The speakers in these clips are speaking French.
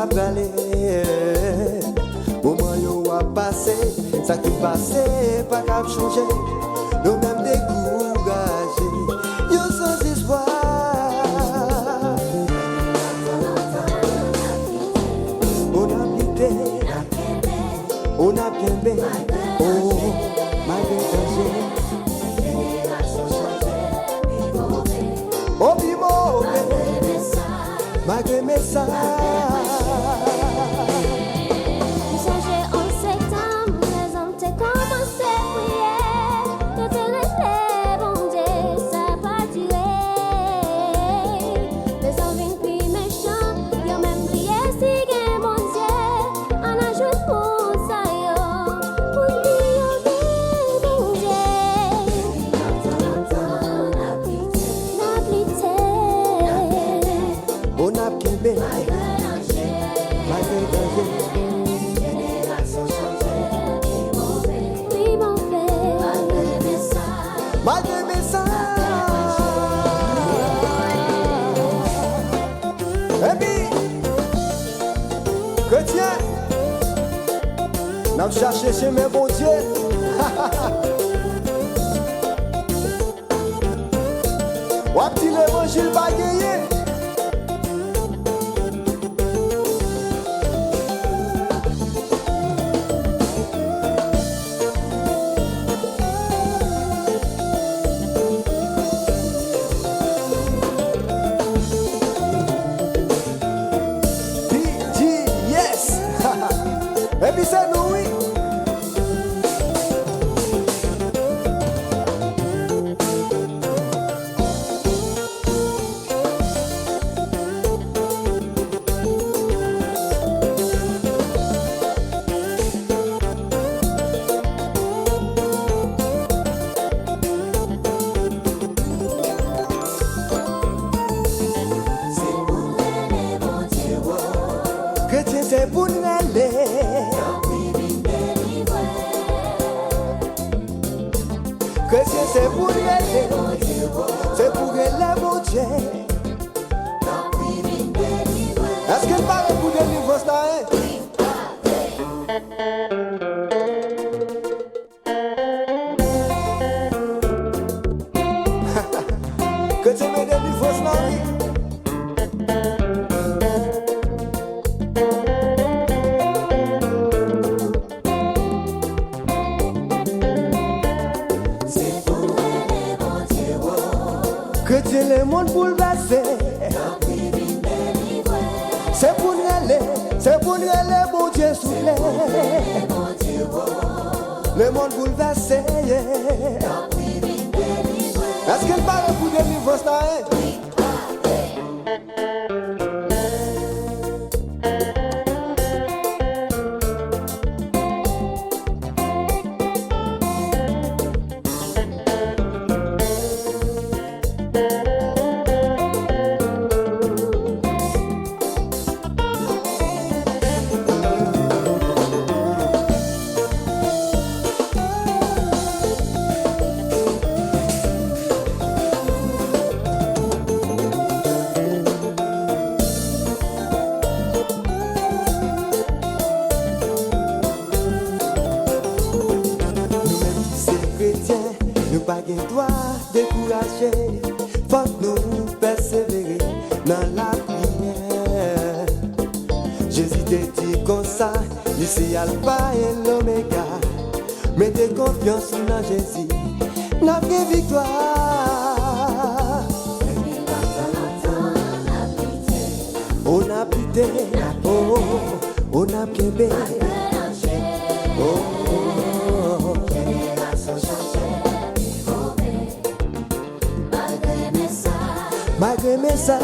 n'a pas allé. Moment yo a passé, ça qui passé, pas qu'à changer. Nous même découragés, yo sans espoir. On a quitté, on a bien bé, oh, malgré danger. Oh, bi mauvais, malgré mes ça. N'a cherché chez mes bons dieux. Wapti l'évangile va gagner. Yes. Et puis c'est nous, oui. C'est pour aller. Chrétien, c'est pour aller. C'est pour aller, mon Dieu. Est-ce qu'il parle pour délivrance là? Chrétien, mais délivrance là? Chrétien, le monde bouleversé. C'est pour nous aller, mon Dieu soufflé. Le monde bouleversé. Est-ce qu'elle parle pour délivrance là? Pas de droit décourager, faut nous persévérer dans la prière. Jésus te dit comme ça, ici Alpha et l'Oméga. Mettez confiance dans Jésus, notre victoire. On a pité, oh, on a québé, oh. Malgré mes ça,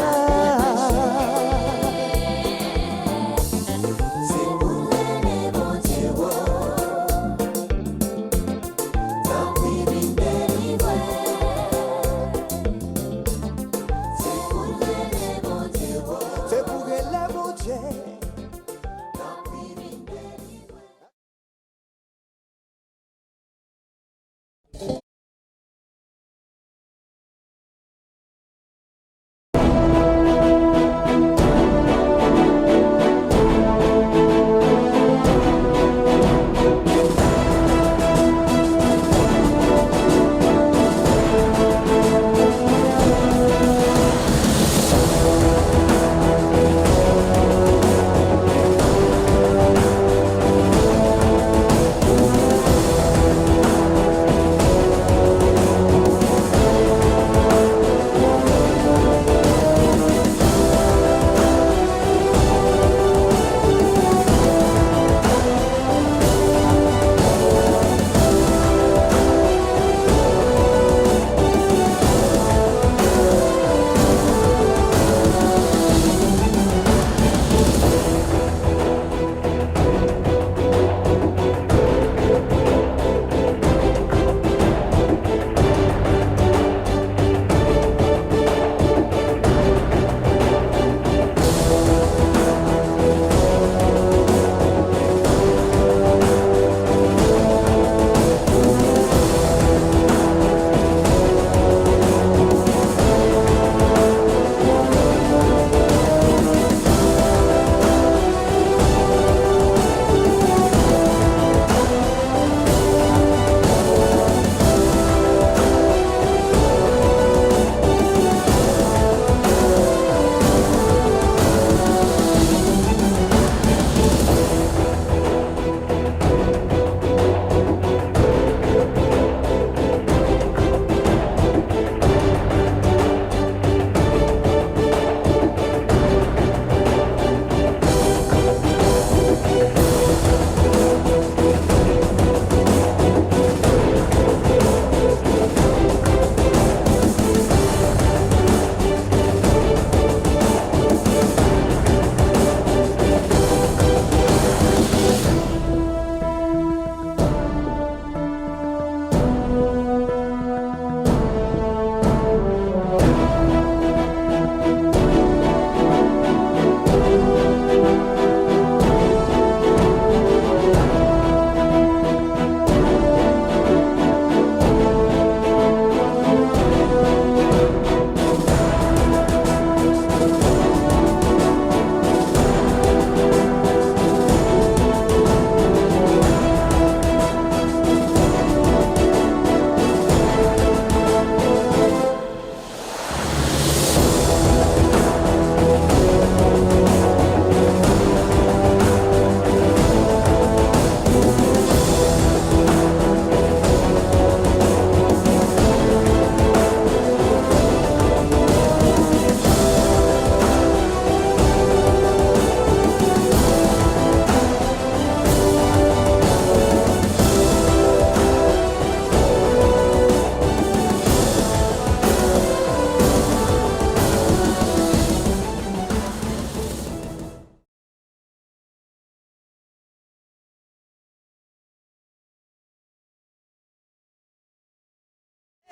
c'est pour les bons dieux. Tant pis, vite délivré. C'est pour les bons dieux. C'est pour les bons dieux. Tant pis, vite délivré.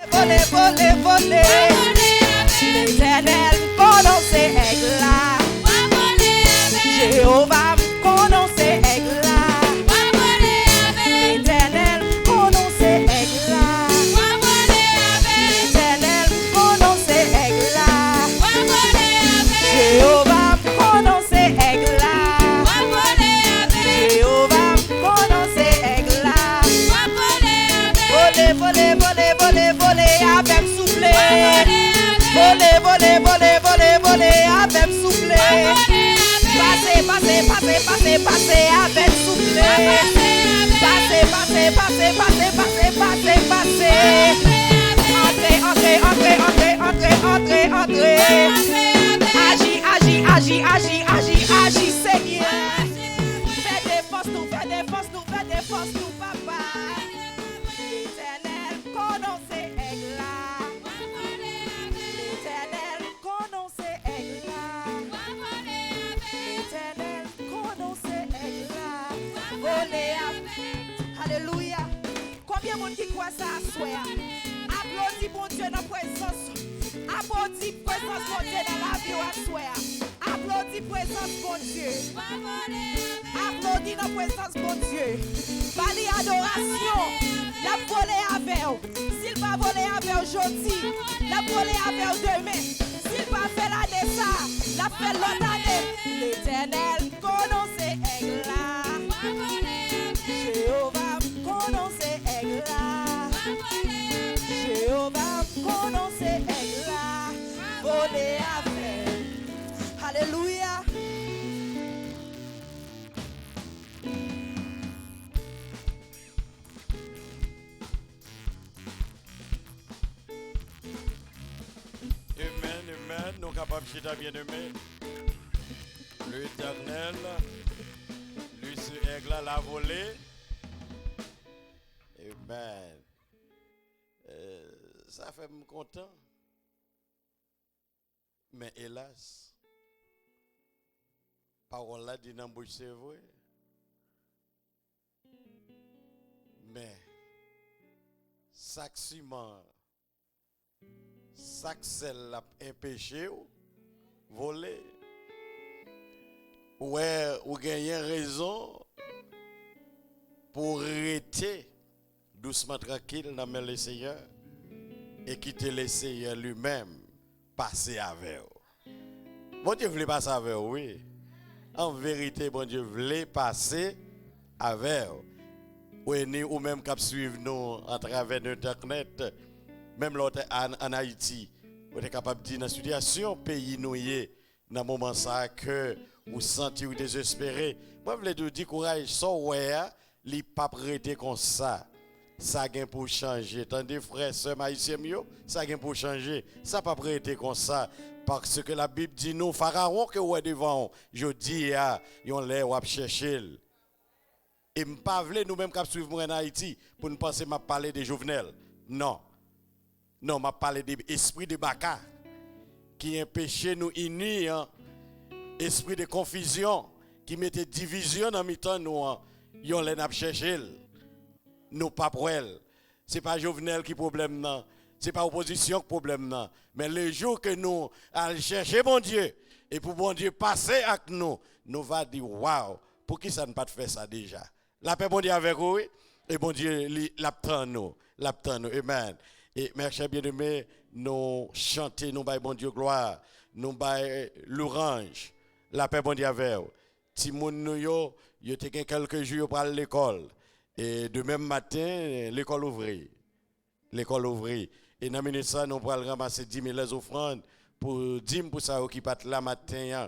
Voler, voler, voler. L'Éternel prononce aigle là. Jéhovah prononce aigle là. L'Éternel prononce aigle là. L'Éternel prononce aigle là. Jéhovah prononce aigle là. Jéhovah prononce aigle là. Voler, voler, voler, voler, voler avec souffler. Voler, voler, voler, voler, voler avec souffler. Passer, passer, passer, passer, passer avec souffler. Passer, passer, passer, passer, passer, passer, passer. Entrez, entrez, entrez, entrez, entrez, entrez, entrez. Agis, agis, agis, agis, agis, agis, Seigneur. Fais des forces nous, fais des forces nous, fais des forces nous, papa. L'Éternel prononce aigle là. L'Éternel prononce aigle là. L'Éternel prononce aigle là. Voler avec. Alléluia. Combien de monde qui croit ça à soi? Applaudis bon Dieu dans la présence. Applaudis présence bon Dieu dans la vie à soi. Applaudis présence bon Dieu. Applaudis dans la présence bon Dieu. Bali adoration. La voler avec vous. S'il va voler avec aujourd'hui, la voler avec vous demain. S'il va faire la de ça, la fait l'autre année. L'Éternel prononce aigle là. Jéhovah prononce aigle là. Jéhovah prononce aigle là. Voler avec. Alléluia. Amen, amen. Nous capables de chiter bien aimé. L'Éternel, lui ce aigle l'a volé. Amen. Ça fait me content. Mais hélas, parole là dit dans bouche c'est vrai. Mais chaque ciment, chaque sel l'a empêché voler. Ouais, ou gagnez raison pour rester doucement tranquille dans le Seigneur et quitter le Seigneur lui-même passer avec vous. Bon Dieu voulait passer avec vous, oui. En vérité, bon Dieu voulait passer avec vous. Ou même qui suivre nous à travers Internet, même l'autre en Haïti, vous êtes capable de dire dans la situation, pays nous y dans le moment ça que vous sentez ou désespéré. Moi, je voulais dire courage, ça, ouais, li pas prêter comme ça. Ça gagne pour changer. Tandis frères, sœurs haïtiens, ça gagne pour changer. Ça pas prêter comme ça. Parce que la Bible dit nous, Pharaon que ouais devant, je dis, yon lè ou ap chercher. Et m'pas vle nous-mêmes qui suivons en Haïti pour nous penser m'a parler de Jovenel. Non. Non, m'a parlé de l'esprit de Baka qui empêchait nous unis, esprit de confusion qui mettait division dans mi-temps nous, yon lè n'a chercher. Nous pas pour elle. C'est pas Jovenel qui problème non, c'est pas opposition qui problème non, mais le jour que nous allons chercher bon Dieu et pour bon Dieu passer avec nous, nous va dire waouh, pour qui ça ne pas faire ça déjà. La paix bon Dieu avec vous et bon Dieu l'attend nous, amen. Et mes chers bien-aimés, nous chanter, nous bail bon Dieu gloire, nous bail l'orange. La paix bon Dieu avec vous. Timoun nous yo te quelques jours pour aller à l'école. Et de même matin, l'école ouvrit. L'école ouvrit. Et dans minute ça, nous allons ramasser 10 000 offrandes pour 10 pour ça qui part là matin.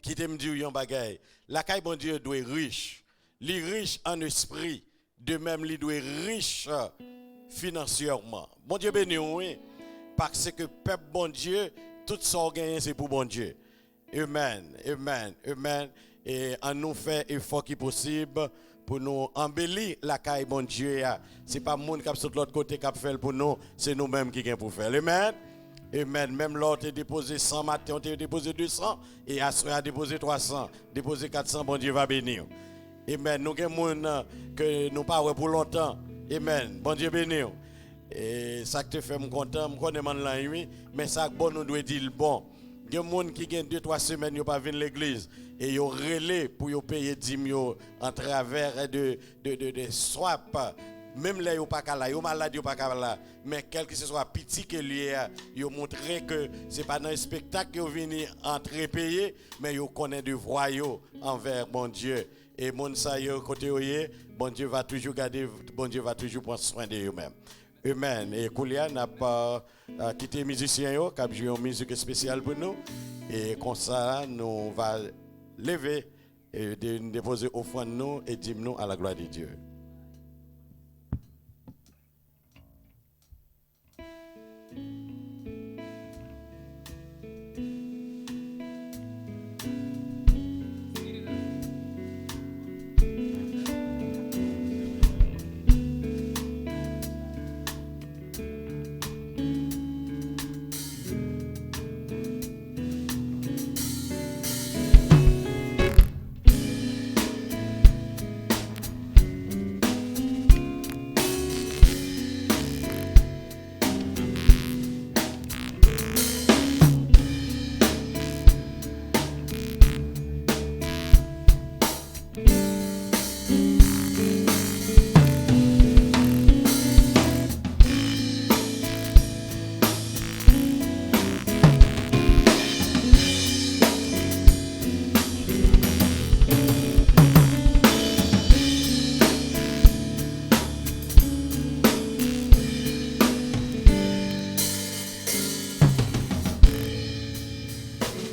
Qui te me dit yon bagay. La caille bon Dieu doit être riche. Li riche en esprit. De même, li doit être riche financièrement. Bon Dieu béni, oui. Parce que peuple bon Dieu, tout ça gagne c'est pour bon Dieu. Amen, amen, amen. Et en nous fait effort qui possible pour nous embellir la caille bon Dieu. Ce n'est pas le monde qui a sur l'autre côté qui a fait pour nous, c'est nous-mêmes qui avons pour faire. Amen. Amen. Même l'autre a déposé 100 matin, on a déposé 200 et Asra a déposé 300, déposé 400, bon Dieu va bénir. Amen. Nous avons des gens que nous ne parlons pas pour longtemps. Amen. Bon Dieu bénir. Et ça te fait me content, me connais man là oui, mais ça bon nous doit dire le bon. Il y a des gens qui gagnent 2-3 semaines yo pas venir l'église et yo relé pour yo payer 10 000 en travers de swap. Même là yo pas là, yo malade yo pas là, mais quel que ce soit petit que lui yo montrer que c'est pas dans un spectacle que venu entrer payer, mais yo connaît de voyaux envers bon Dieu. Et mon ça yo côté yo, bon Dieu va toujours garder, bon Dieu va toujours prendre soin de eux-mêmes. Amen. Et Koulia n'a pas quitté les musiciens qui ont joué une musique spéciale pour nous. Et comme ça, nous va lever et déposer offrande nous et dire nous à la gloire de Dieu.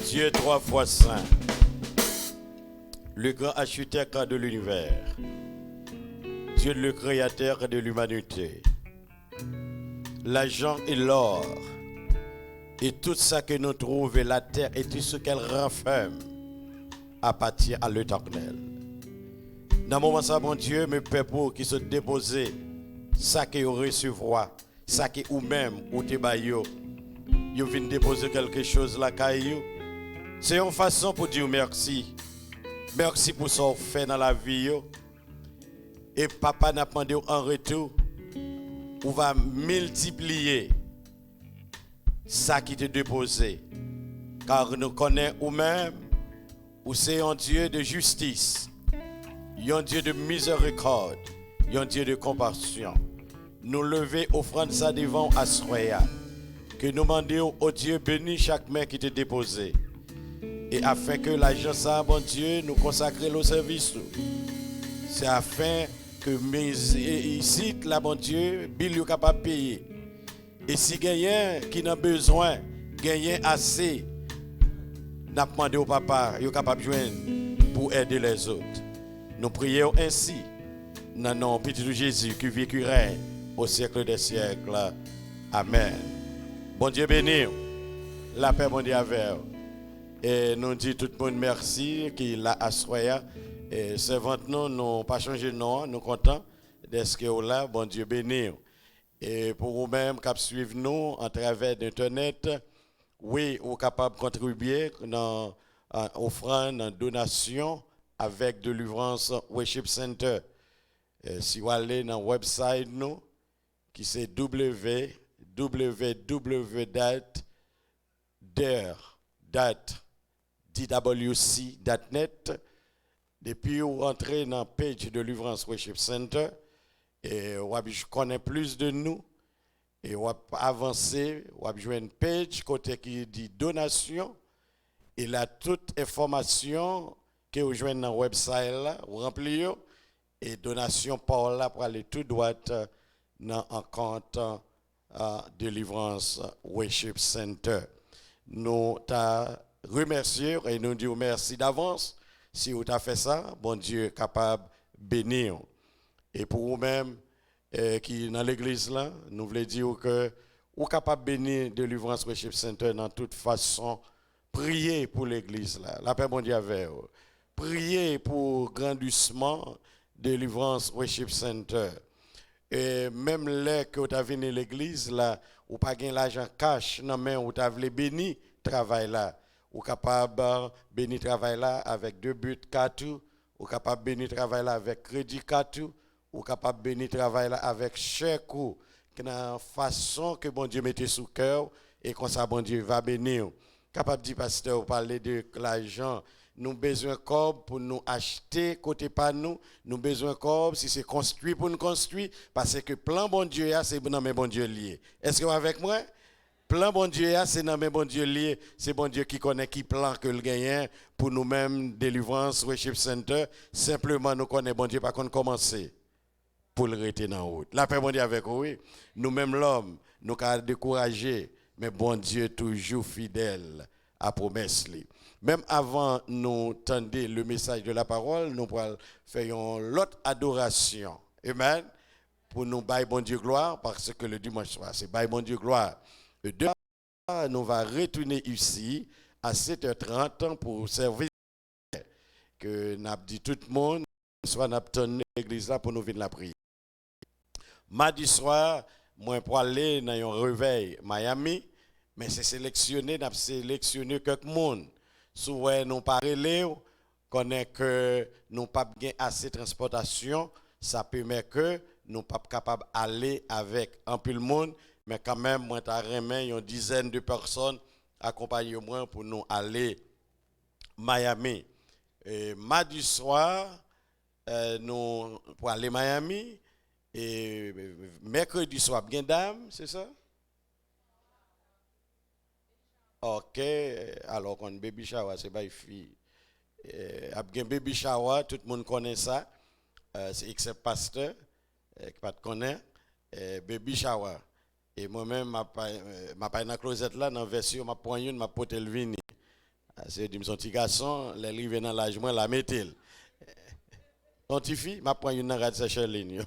Dieu 3 fois saint, le grand architecte de l'univers, Dieu le créateur de l'humanité, l'argent et l'or, et tout ça que nous trouvons, la terre et tout ce qu'elle renferme, appartient à l'Éternel. Dans le moment ça, mon Dieu, mes peuples qui se déposent, ça que vous recevrez, ça que vous-même, ou te baillez, vous venez déposer quelque chose là, caillou. C'est une façon pour dire merci. Merci pour ce que vous fait dans la vie. Et papa n'a demandé en retour, on va multiplier ça qui te déposé. Car nous connaissons nous-mêmes, où c'est un Dieu de justice, un Dieu de miséricorde, un Dieu de compassion. Nous lever offrande ça devant Asroya. Que nous demandions au Dieu béni chaque main qui te déposé. Et afin que l'argent ça, bon Dieu, nous consacrer le service. C'est afin que ici, là, bon Dieu, Bill est capable de payer. Et si quelqu'un qui a besoin, quelqu'un assez, n'a demandé au papa, il est capable de joindre pour aider les autres. Nous prions ainsi, dans le nom petit de Jésus, qui vit, qui règne au siècle des siècles. Amen. Bon Dieu béni, la paix, bon Dieu, avec vous. Et nous disons tout le monde merci qui l'a assoya. Et servante nous n'ont pas changé de nom, nous contents d'être là, bon Dieu béni. Et pour vous-même qui suivez nous en travers d'Internet, oui, vous êtes capable de contribuer dans offrande, en donation avec Deliverance Worship Center. Et si vous allez dans le website nous, qui c'est www.dwc.net. Depuis vous rentrez dans la page de Deliverance Worship Center et vous connaissez plus de nous et vous avancez, vous avez une page côté qui dit donation et là toute information que vous joignez dans le website là, vous remplissez et donation par là pour aller tout droit dans un compte Deliverance Worship Center. Nous t'a remercié et nous disons merci d'avance. Si vous avez fait ça, bon Dieu est capable de bénir. Et pour vous-même qui dans l'église là, nous voulons dire que vous êtes capable de bénir Deliverance Worship Center dans toute façon. Priez pour l'église là. La paix bon Dieu avec vous. Priez pour grandissement Deliverance Worship Center. Et même là que vous avez venu à l'église là, ou pas gain l'argent cash, non mais vous avez béni travail là. Ou capable bénir travail là avec 2 buts 4, ou capable bénir travail là avec crédit 4, ou capable bénir travail là avec chèque la façon que bon Dieu mettait sous cœur et comme ça bon Dieu va bénir. Capable de pasteur parler de l'argent, nous besoin corps pour nous acheter côté pas nous besoin corps si c'est construit pour nous construire parce que plan bon Dieu c'est dans mes bon Dieu lié. Est-ce que vous avec moi? Plan bon Dieu c'est dans mes bon Dieu lié, c'est bon Dieu qui connaît qui plan que le gagnant pour nous-mêmes délivrance worship center, simplement nous connaît bon Dieu pas qu'on commencer pour le rester dans route. La paix bon Dieu avec vous. Oui. Nous-mêmes l'homme, nous avons découragé, mais bon Dieu toujours fidèle à promesse. Même avant nous tendre le message de la parole, nous faisons l'autre adoration. Amen. Pour nous bailler bon Dieu gloire, parce que le dimanche soir, c'est bailler bon Dieu gloire. Le demain, nous va retourner ici à 7h30 pour servir que nous avons dit tout le monde, soit nous avons l'église là pour nous venir la prière. Mardi soir, moi pour aller dans un réveil Miami, mais c'est sélectionné, n'a sélectionné quelques monde. Souvent nous pas relé, connaît que nous pas gain assez de transportation, ça permet que nous pas capable aller avec un peu de monde, mais quand même moi t'a remis une dizaine de personnes accompagner moi pour nous aller Miami. Et mardi soir, nous pour aller Miami. Et mercredi soir, bien dame, c'est ça? Ok, alors qu'on baby shower, c'est pas une fille. Après baby shower, tout le monde connaît ça. C'est except pasteur, qui pas connaît. Baby shower. Et moi-même, ma pas dans la closette là, dans la version, ma poignée, ma pote le vini. C'est dit, son petit garçon, les livres dans l'âge, moi, la mettez. Ton petit fille, ma poignée dans la radio ligne.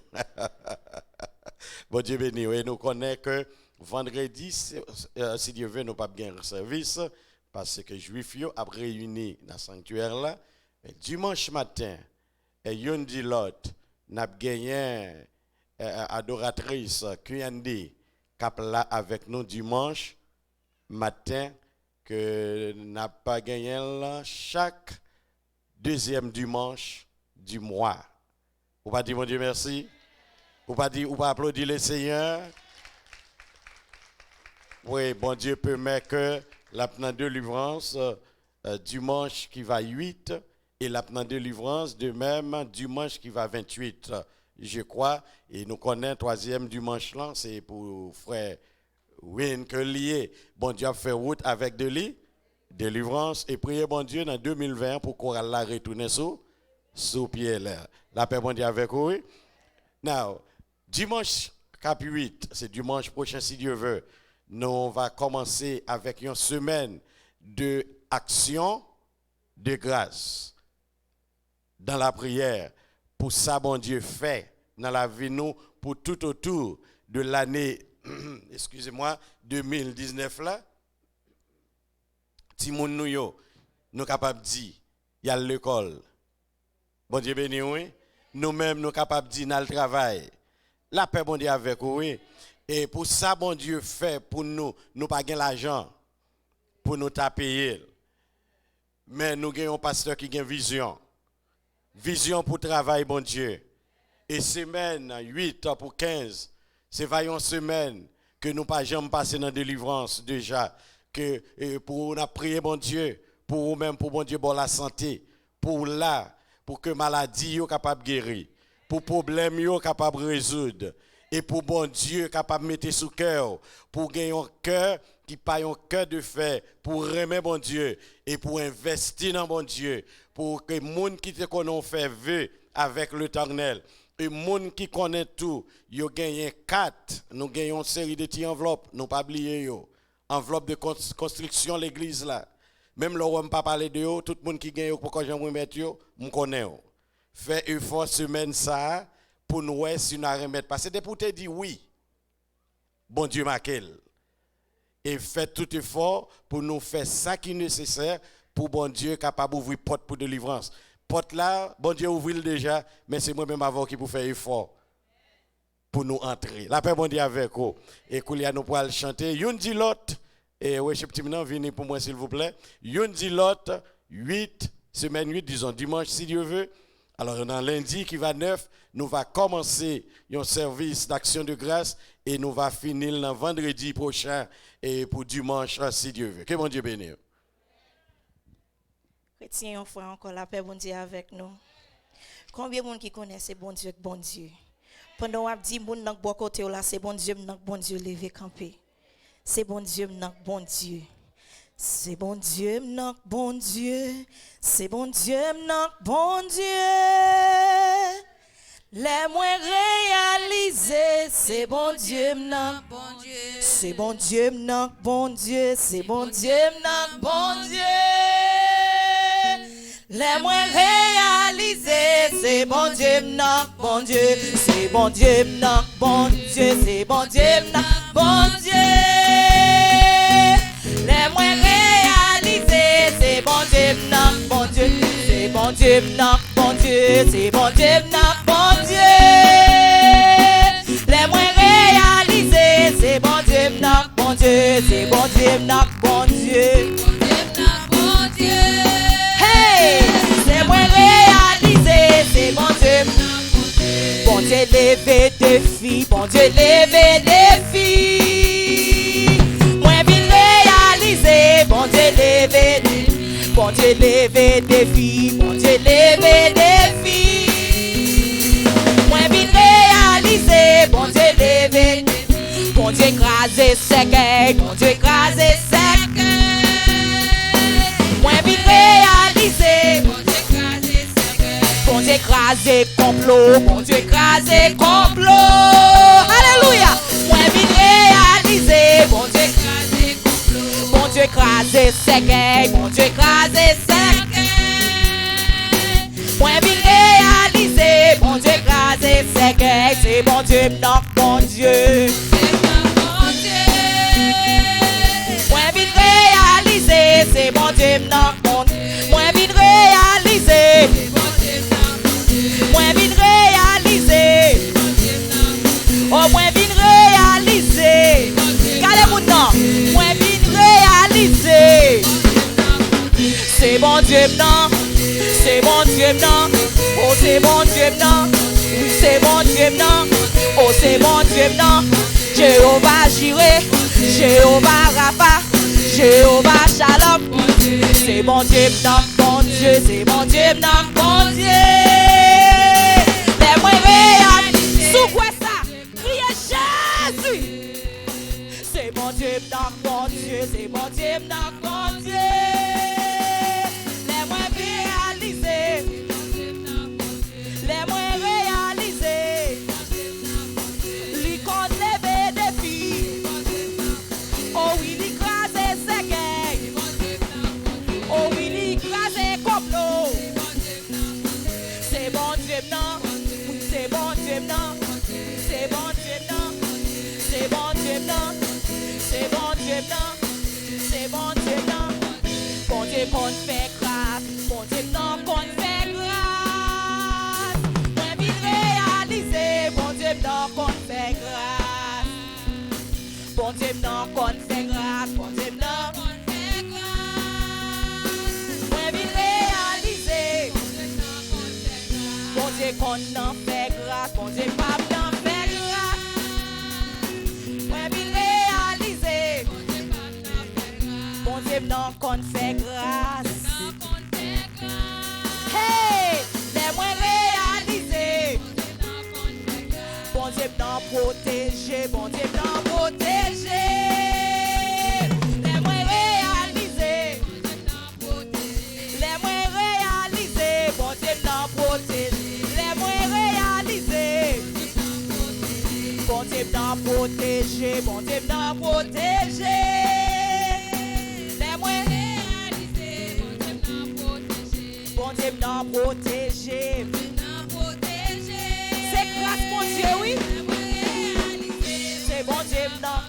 Bon Dieu béni. Et nous connaissons que vendredi, si Dieu veut, nous pas bien service, parce que les Juifs ont réuni dans le sanctuaire là. Et dimanche matin, et yon dit l'autre, n'a gagné adoratrice QND cap là avec nous dimanche matin que n'a pas gagné là chaque deuxième dimanche du mois. Vous pas dire mon Dieu merci? Vous pas dire ou pas applaudir le Seigneur? Oui, bon Dieu permet que l'apnan de délivrance dimanche qui va 8 et l'apnan de délivrance de même dimanche qui va 28. Je crois, et nous connaissons troisième dimanche là, c'est pour frère Wayne que lié. Bon Dieu a fait route avec de lui, délivrance, et prier bon Dieu dans 2020 pour qu'on la retourne sous pied là. La paix bon Dieu avec vous. Now, dimanche cap 8, c'est dimanche prochain si Dieu veut. Nous va commencer avec une semaine de action de grâce dans la prière. Pour ça, bon Dieu fait dans la vie nous pour tout autour de l'année, excusez-moi, 2019 là. Timoun nous yo, nous capables de dire, il y a l'école. Bon Dieu béni oui. Nous-mêmes nous capables de dire dans le travail. La paix bon Dieu avec oui. Et pour ça, bon Dieu fait pour nous pas gagner l'argent pour nous payer. Mais nous avons un pasteur qui a une vision. Vision pour travail, bon Dieu. Et semaine 8 pour 15, c'est vaillant semaine que nous pas jamais passer dans la délivrance déjà. Que pour nous prier, bon Dieu, pour nous-mêmes, pour bon Dieu, pour la santé, pour là, pour que maladie soit capable de guérir, pour problème soit capable de résoudre. Et pour bon Dieu capable de mettre sous cœur, pour gagner un cœur qui pas un cœur de fer, pour remettre bon Dieu et pour investir dans bon Dieu, pour que les gens qui te connaissent fait vœu avec l'Éternel, et les gens qui connaissent tout, ils gagnent 4, nous gagnons une série de petites enveloppes, nous pas oublier yo, enveloppe de construction l'église là. Même là on pas parler de yo, tout le monde qui gagne pour que j'en remettre yo, me connaît. Fait effort semaine ça pour nous si nous remettre parce que pour te dire oui. Bon Dieu m'accelle. Et fait tout effort pour nous faire ça qui est nécessaire pour bon Dieu capable d'ouvrir porte pour délivrance. Porte là, bon Dieu ouvre déjà, mais c'est moi-même avant qui pour faire effort pour nous entrer. La paix bon Dieu avec vous. Et Koulia nous pourra chanter. Yon dit l'autre, et ouais, petit maintenant, venez pour moi s'il vous plaît. Yon dit l'autre, 8, semaine 8, disons dimanche si Dieu veut, Alors, dans lundi qui va 9, nous va commencer un service d'action de grâce et nous va finir le vendredi prochain et pour dimanche, si Dieu veut. Que bon Dieu bénisse. Chrétien, on fait encore la paix, bon Dieu, avec nous. Combien de monde qui connaissent ce bon Dieu, bon Dieu? Pendant qu'on dit, bon Dieu, bon côté là, c'est bon Dieu, bon Dieu, levé camper. C'est bon Dieu, bon Dieu. C'est bon Dieu, bon Dieu. C'est bon Dieu, bon Dieu. Les moins réalisés, c'est bon Dieu, bon Dieu. C'est bon Dieu, bon Dieu. C'est bon Dieu, bon Dieu. Les moins réalisés, c'est bon Dieu, bon Dieu. C'est bon Dieu, bon Dieu. C'est bon Dieu, bon Dieu. Les moins réalisés, c'est bon Dieu, bon Dieu. C'est bon Dieu, bon Dieu. C'est bon Dieu, bon Dieu. Les moins réalisés, c'est bon Dieu, bon Dieu. C'est bon Dieu, bon Dieu. Hey, c'est moins réalisé, c'est bon Dieu. Bon Dieu levé des filles, bon Dieu levé des filles. Moins bien réalisé, bon Dieu levé des filles. Bon Dieu levé des filles, bon Dieu levé des filles. Moins bien réalisé, bon Dieu levé des filles. Bon Dieu écrasé sec, bon Dieu écrasé sec. Moins bien réalisé, bon Dieu écrasé complot, bon Dieu écrasé complot. Alléluia. Moins bien réalisé, bon Dieu écrasé complot, bon Dieu écrasé sec, bon Dieu écrasé sec. Moins bien réalisé, bon Dieu écrasé sec, c'est bon Dieu, non, bon Dieu. Moins bien réalisé, c'est bon Dieu, non, bon Dieu. Moins bien réalisé, moins bien réalisé, oh moins bien réalisé. Regardez-moi non, moins bien réalisé. C'est bon Dieu, non, c'est bon Dieu, non, oh c'est bon Dieu, non, oui c'est bon Dieu, non, oh c'est bon Dieu, non. Jéhovah Jireh, Jéhovah Rapha, Jéhovah Shalom. C'est bon Dieu, non, bon Dieu, c'est bon Dieu, non, bon Dieu. Les moins réalisés, sous quoi ça? Criez Jésus. C'est bon Dieu, non, bon Dieu, c'est bon Dieu, non, bon Dieu. Les moins réalisés, les moins réalisés. L'icône levé des filles. Oh oui, l'écrasé sec. Oh oui, l'écrasé complot. C'est bon Dieu, non. C'est bon Dieu, non. C'est bon Dieu, non. C'est bon Dieu, non. C'est bon Dieu, non. C'est bon Dieu, non. Bon Dieu, qu'on fait grâce. Bon Dieu, non, qu'on fait grâce. Moins bien réalisé. Bon Dieu, non, qu'on fait grâce. Bon Dieu, non, qu'on fait grâce. Bon Dieu, non, qu'on fait grâce. Moins bien réalisé. Bon Dieu, qu'on en fait grâce. Bon Dieu, pas n'en fait grâce. Moins bien réalisé. Bon Dieu, non, qu'on fait grâce. Hey, les moins réalisés. Bon Dieu, non, protégé. Bon Dieu, non, protégé. Les moins réalisés. Les moins réalisés. Bon Dieu, non, protégé. Les moins réalisés. Bon Dieu, non, protégé. Bon Dieu, non, protégé. Les moins réalisés. Bon Dieu, non, protégé. C'est grâce, mon Dieu, oui. C'est bon Dieu, non.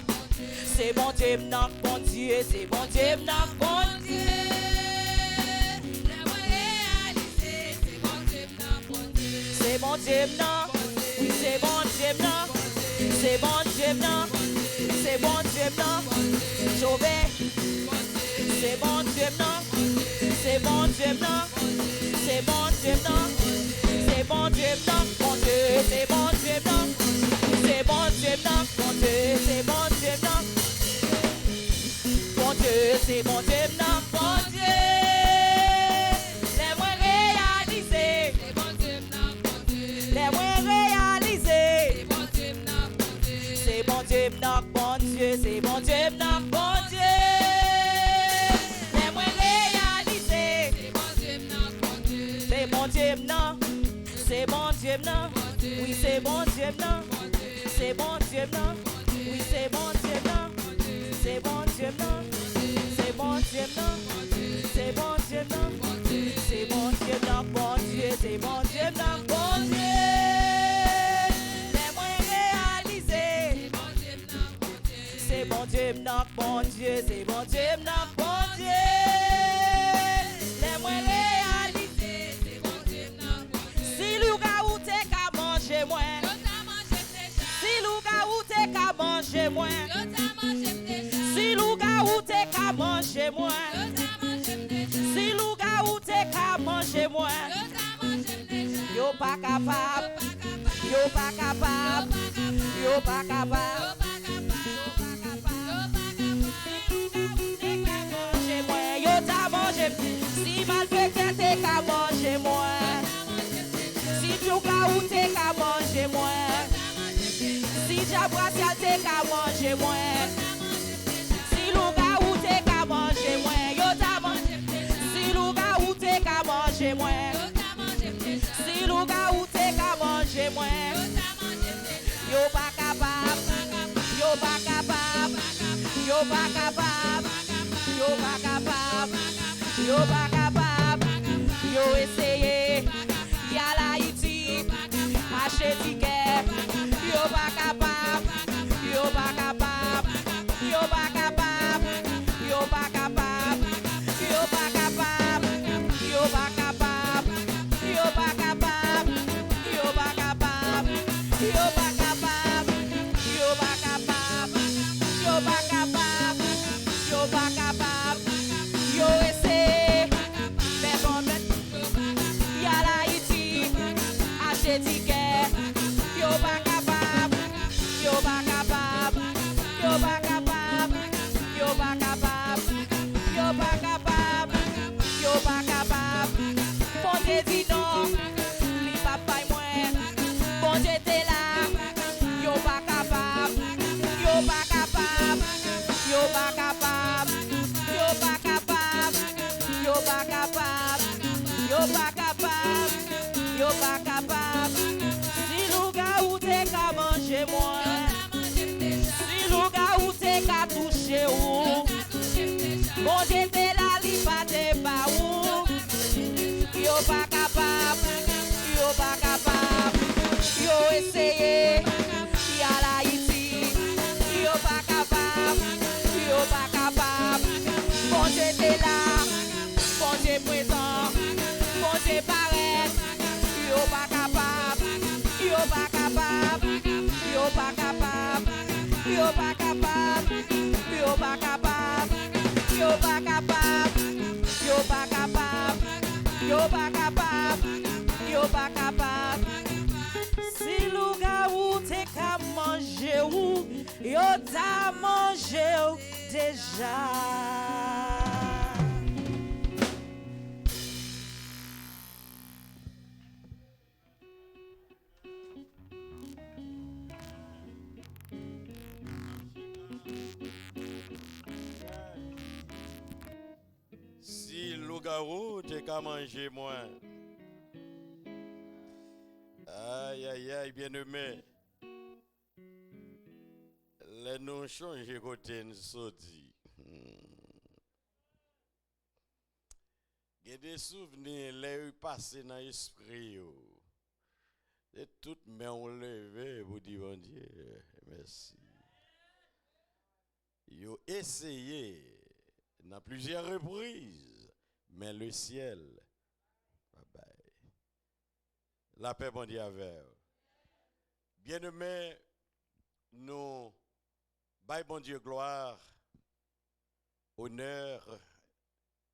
C'est bon Dieu, non, bon Dieu. C'est bon Dieu, non, bon Dieu. C'est bon Dieu, non. Oui, c'est bon Dieu, non. C'est bon Dieu, non. C'est bon Dieu, non. Sauvé. C'est bon Dieu, non. C'est bon Dieu, non. C'est bon Dieu, non. bon Dieu, non. C'est bon Dieu, non. Oui, c'est bon Dieu, non. C'est bon Dieu, non. Oui, c'est bon Dieu, non. C'est bon Dieu, non. C'est bon Dieu, non. C'est bon Dieu, non. C'est bon Dieu, non. Bon Dieu, c'est bon Dieu, non. Bon Dieu. Les moyens réalisés. C'est bon Dieu, non. Bon Dieu, c'est bon Dieu, non. Bon Dieu. Les moyens réalisés. C'est bon Dieu, non. Si Louga ou t'es qu'à manger moins. Si Louga ou t'es qu'à manger moins. Si Louga ou t'es qu'à manger moins. Si Louga ou t'es qu'à manger moins. Yo pas capable. Yo pas capable. Yo pas capable. Yo t'as mangé. Si mal fait t'es qu'à manger moins. Si Louga ou t'es qu'à manger moins. Si Jabrasia t'es qu'à manger moins. Si Louga ou t'es qu'à manger moins. Yo t'as mangé. Si Louga ou t'es qu'à manger moins. Si Louga ou t'es qu'à manger moins. Yo pas capable. Yo pas capable. Yo pas capable. Yo pas capable. Yo pas capable. Yo essayé. Y'a l'Haïti. Acheter ticket. Yo pas capable. Yo pas capable. Yo pas capable. Yo pas capable. Yo pas capable. Yo pas capable. Yo pas capable. Yo pas capable. Yo pas capable. Yo pas capable. Yo pas capable. Yo pas capable. Yo essayé. Mais bon, y'a l'Haïti. Acheter ticket. Yo pas capable. Yo pas capable. Yo pas capable. Yo pas capable. Yo pas capable. Yo pas capable. Bon Dieu dit non. Li pa paye moins. Bon Dieu t'es là. Yo pas capable. Yo pas capable. Yo pas capable. Yo pas capable. Yo pas capable. Yo pas capable. Yo pas capable. Si Louga ou t'es qu'à manger moins. Si Louga ou t'es qu'à toucher ou. Bon Dieu t'es là, li pa te pa ou. Yo pas capable. Yo pas capable. Yo essayé. Y'a l'Haïti. Yo pas capable. Yo pas capable. Bon Dieu t'es là. Bon Dieu présent. Bon Dieu paraît. Yo pas capable. Yo pas capable. Yo pas capable. Yo pas capable. Yo pas capable. Yo pas capable. Yo pas capable. Yo pas capable. Yo pas capable. Si Louga ou t'es qu'à manger ou. Yo t'a mangé ou déjà. Si loup-garou, t'es qu'à manger moins. Aïe, aïe, aïe, bien-aimé. Les noms changent côté nous sorti. Il y a des souvenirs, les passés dans l'esprit. Et toutes mes ont levé pour dire bon Dieu, merci. Ils ont essayé dans plusieurs reprises, mais le ciel, bye bye. La paix, bon Dieu, avec. Bien-aimés, nous, bye bon Dieu, gloire, honneur,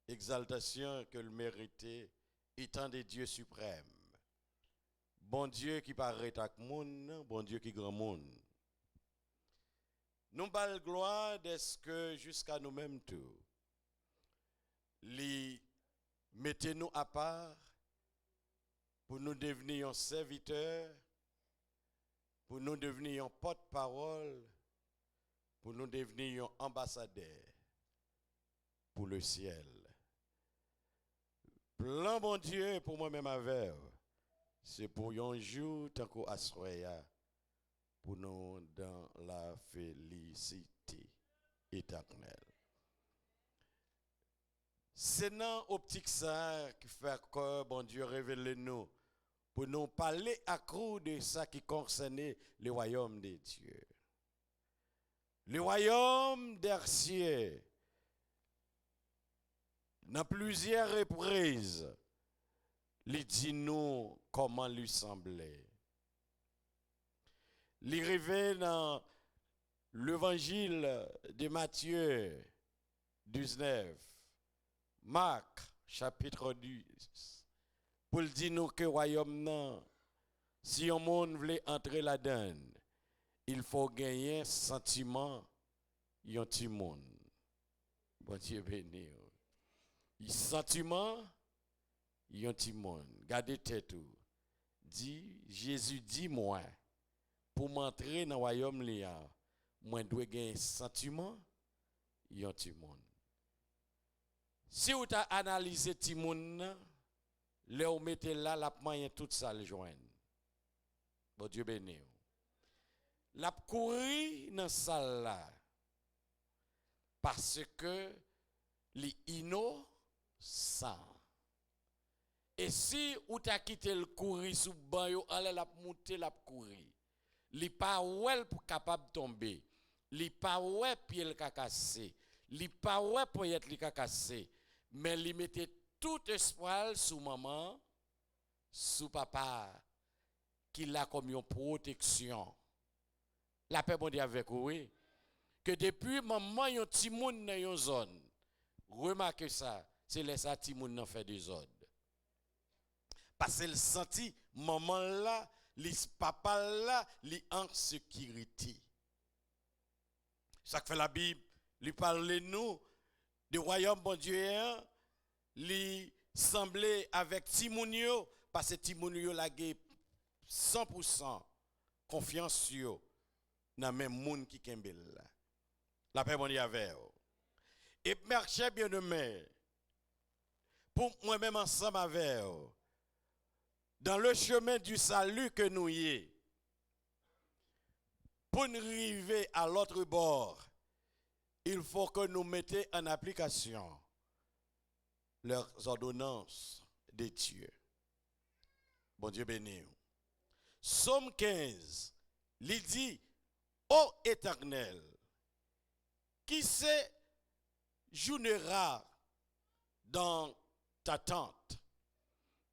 exaltation que le mérité, étant des dieux suprêmes. Bon Dieu qui paraît à monde, bon Dieu qui grand monde. Nous bal gloire d'est-ce que jusqu'à nous-mêmes tout. Li mettez-nous à part pour nous devenir un serviteur, pour nous devenir un porte-parole, pour nous devenir un ambassadeur pour le ciel. Plan bon Dieu pour moi-même avec, c'est pour un jour tant qu'on assoya pour nous dans la félicité éternelle. C'est dans l'optique ça qui fait que bon Dieu révèle nous pour nous parler à cause de ça qui concernait le royaume des dieux. Le royaume des cieux, dans plusieurs reprises, il dit nous comment lui semblait. Il révèle dans l'évangile de Matthieu 19, Marc chapitre 10, pour dire nous que le royaume, non, si un monde voulait entrer là-dedans, il faut gagner sentiment, yon petit monde. Bon Dieu béni. Sentiment, yon petit monde. Gardez tête tout. Dit, Jésus dit moi, pour m'entrer dans le royaume là, moi dois gagner sentiment, yon petit monde. Si vous avez analysé petit monde, là vous mettez là, la moyen tout ça le joindre. Bon Dieu béni. La courir dans salle là parce que les innocents. Et si ou t'a quitté le courir sous banc yo allez la monter la courir. Li pas well pour capable tomber. Li pas ouais pied le cassé. Li pas ouais pour être li cassé. Mais li mettait tout espoir sous maman, sous papa qui l'a comme une protection. La paix bon Dieu avec vous, oui. Que depuis maman yon ti moun dans yon zone. Remarquez ça, c'est les ça ti moun nan fait des ordres. Parce qu'elle senti maman là, li papa là, li en sécurité. Ça que fait la Bible, lui parle nous du royaume bon Dieu, li semblait avec Timounio parce que Timounio la gè 100% confiance sur dans même monde qui kembel là. La paix bon Dieu avec. Et marcher bien aimé pour moi-même ensemble avec dans le chemin du salut que nous y est pour nous arriver à l'autre bord, il faut que nous mettions en application leurs ordonnances de Dieu. Bon Dieu béni. Somme 15, il dit, ô Éternel, qui séjournera dans ta tente,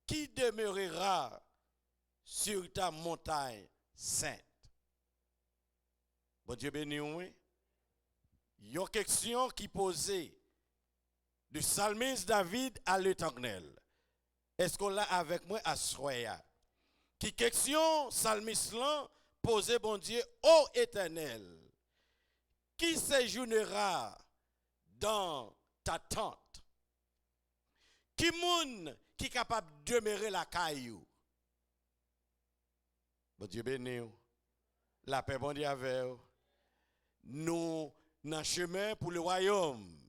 qui demeurera sur ta montagne sainte. Bon Dieu béni, oui. Il y a une question qui posée du psalmiste David à l'Éternel. Est-ce qu'on l'a avec moi à Soya? Qui question psalmiste là posée, bon Dieu, ô Éternel, qui séjournera dans ta tente? Qui moun qui est capable de demeurer la caillou? Bon Dieu béni, la paix bon Dieu avec nous dans le chemin pour le royaume.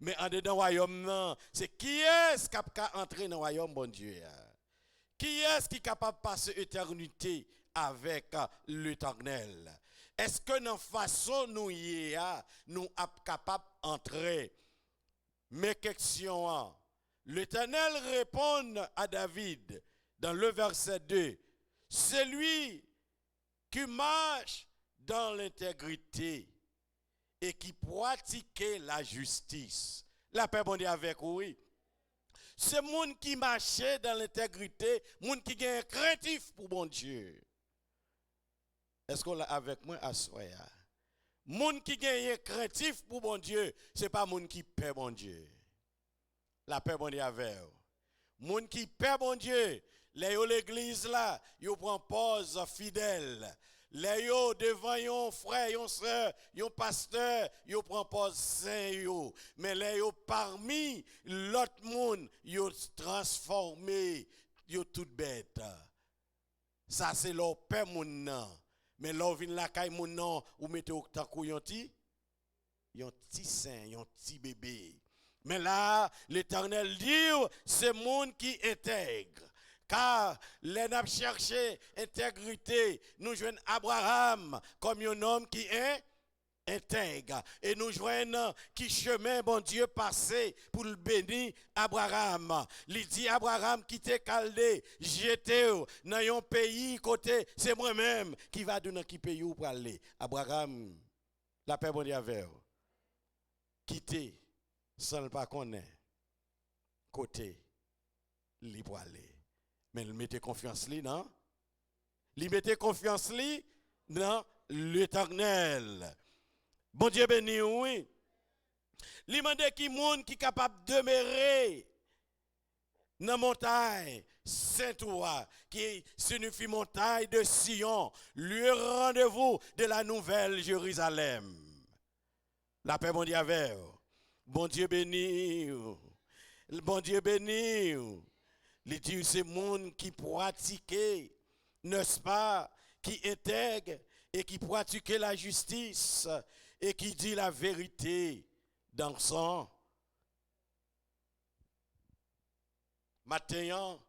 Mais en dedans du royaume, non, c'est qui est-ce qui a entrer dans le royaume, bon Dieu? Qui est-ce qui est capable de passer l'éternité avec l'Éternel? Est-ce que dans la façon nous y est, nous sommes capables d'entrer? Mes questions, l'Éternel répond à David dans le verset 2. Celui qui marche dans l'intégrité et qui pratique la justice. La paix bon Dieu avec oui. C'est monde qui marche dans l'intégrité, monde qui est craintif pour bon Dieu. Est-ce qu'on l'a avec moi à soya? Monde qui est craintif pour bon Dieu, c'est pas monde qui paie bon Dieu. La paix bon Dieu avec. Monde qui paie bon Dieu, l'église là, yo prend pause fidèle. Les yo devant yon frère, yon sœur, yon pasteur, yo prend pause saint yo. Mais les yo parmi l'autre monde, yo transformé, yo tout bête. Ça c'est leur père moun nan. Mais leur vin la kay moun nan ou mette au takou yon ti saint, yon ti bébé. Mais là, l'Éternel dit, c'est monde qui intègre. Car les n'a cherché intégrité, nous joignons Abraham comme un homme qui est intègre. Et nous joignons qui chemin, bon Dieu, passé pour le bénir Abraham. Il dit Abraham qui t'est caldé, j'étais dans un pays côté, c'est moi-même qui va donner qui pays pour aller. Abraham, la paix bon Dieu avec vous. Quitter sans le pas connaître côté li pour aller. Mais il mettait confiance li, non? Il mettait confiance li dans l'Éternel. Bon Dieu béni, oui. Il demande qui monde qui est capable de demeurer dans la montagne Saint-Oua, qui signifie montagne de Sion, le rendez-vous de la nouvelle Jérusalem. La paix, bon Dieu, avec vous. Bon Dieu béni. Bon Dieu béni. Il dit c'est monde qui pratique, n'est-ce pas, qui intègre et qui pratique la justice et qui dit la vérité dans son matin.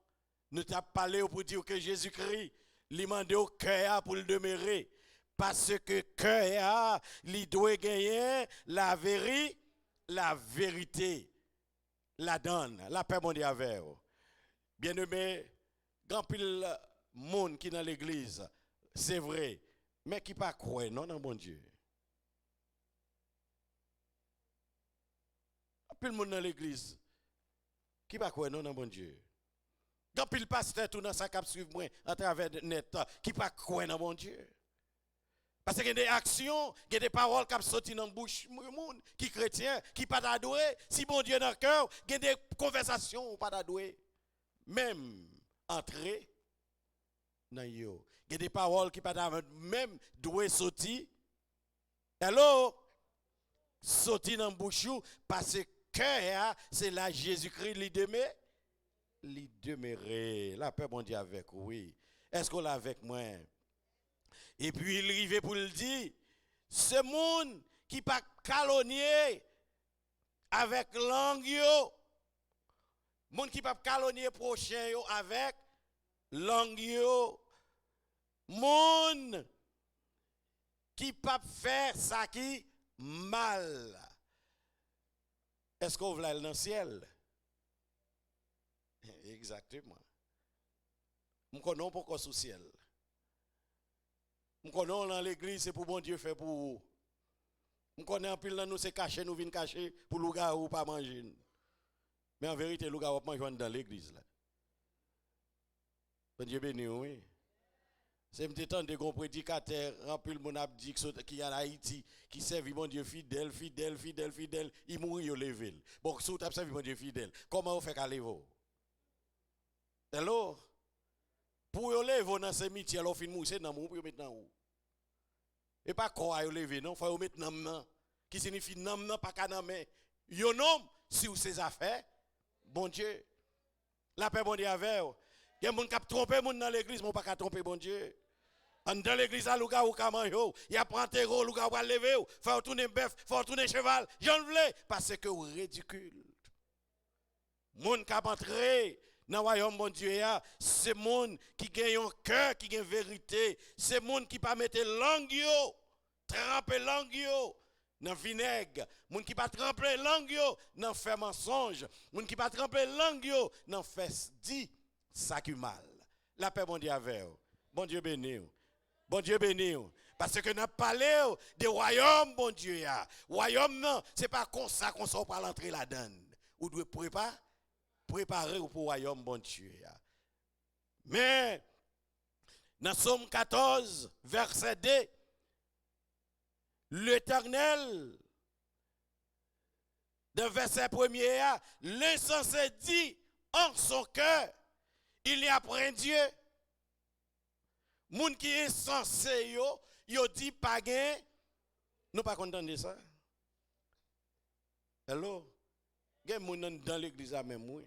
Nous t'avons parlé pour dire que Jésus-Christ lui demandé au cœur pour le demeurer. Parce que cœur, il doit gagner la vérité, la donne, la paix mon Dieu avec vous. Bien-aimé, grand pile monde qui dans l'église, c'est vrai, mais qui pas croire non dans bon Dieu. Pile monde dans l'église qui pas croire non dans bon Dieu. Grand pile pasteur tout dans sa cap suivre moi à travers net qui pas croire dans bon Dieu. Parce qu'il y a des actions, il y a des paroles qui sortent dans la bouche de monde qui chrétien, qui pas d'adouer. Si bon Dieu dans le cœur, il y a des conversations pas d'adouer. Même entrer dans yo. Il y a des paroles qui pas même doué sortir. Hello, sortir dans bouche parce que cœur c'est là Jésus-Christ lui demeurer. La paix bon Dieu avec oui. Est-ce qu'on l'a avec moi? Et puis il arrive pour le dire, ce monde qui pas calomnier avec langue yo. Monde qui pas calomnier prochain yo avec langue yo. Monde qui pas faire ça qui mal. Est-ce qu'on veut aller dans le ciel? Exactement. Nous connaissons pourquoi sous ciel. Nous connaissons dans l'église c'est pour bon Dieu faire pour vous. Nous connaissons en pile dans nous c'est caché nous venons cacher pour le gars ou pas manger. Mais en vérité, le gars va manger dans l'église. Bon Dieu béni, oui. C'est un temps de grands prédicateurs, rempli le monde abdi qui est en Haïti, qui servent bon Dieu fidèle. Il mourit, il levé. Bon, si vous avez servi bon Dieu fidèle, comment vous faites qu'à lever? Hello? Pour vous lever dans ce métier, alors fin mourir, c'est dans vous, pour mettre dans vous. Et pas quoi vous lever, non? Il faut mettre dans vous. Qui signifie non, pas qu'à dans main. Yo nom, si vous ces affaires. Bon Dieu, la paix bon Dieu avec vous. Il y a des gens qui trompent dans l'église, mais pas qu'à tromper bon Dieu. Dans l'église, il y a des gens qui mangent, il y a des terreau, il y a des gens qui lever, il faut tourner bœuf, il faut tourner cheval. J'en veux parce que vous ridicule. Les gens qui entrent dans le royaume bon Dieu, c'est les gens qui gagnent un cœur, qui gagnent vérité. C'est les gens qui ne pas mettre langue, tremper langue. Dans vinaigre, moun qui pas tremper langue yo, nan fait mensonge, moun qui pas tremper langue yo, nan fait dit ça qui mal. La paix bon Dieu avec vous. Bon Dieu béni. Bon Dieu béni. Parce que nous parlons de royaume bon Dieu ya. Royaume non, c'est pas comme ça qu'on sort par l'entrée là-dedans. Ou doit préparer pour royaume bon Dieu ya. Mais dans Somme 14 verset 2 l'Éternel, de verset 1er, l'insensé dit en son cœur, il y a point Dieu. Moun qui est insensé, yo dit pas gain, nous pas content de ça. Hello? Gen moun dans l'église même oui.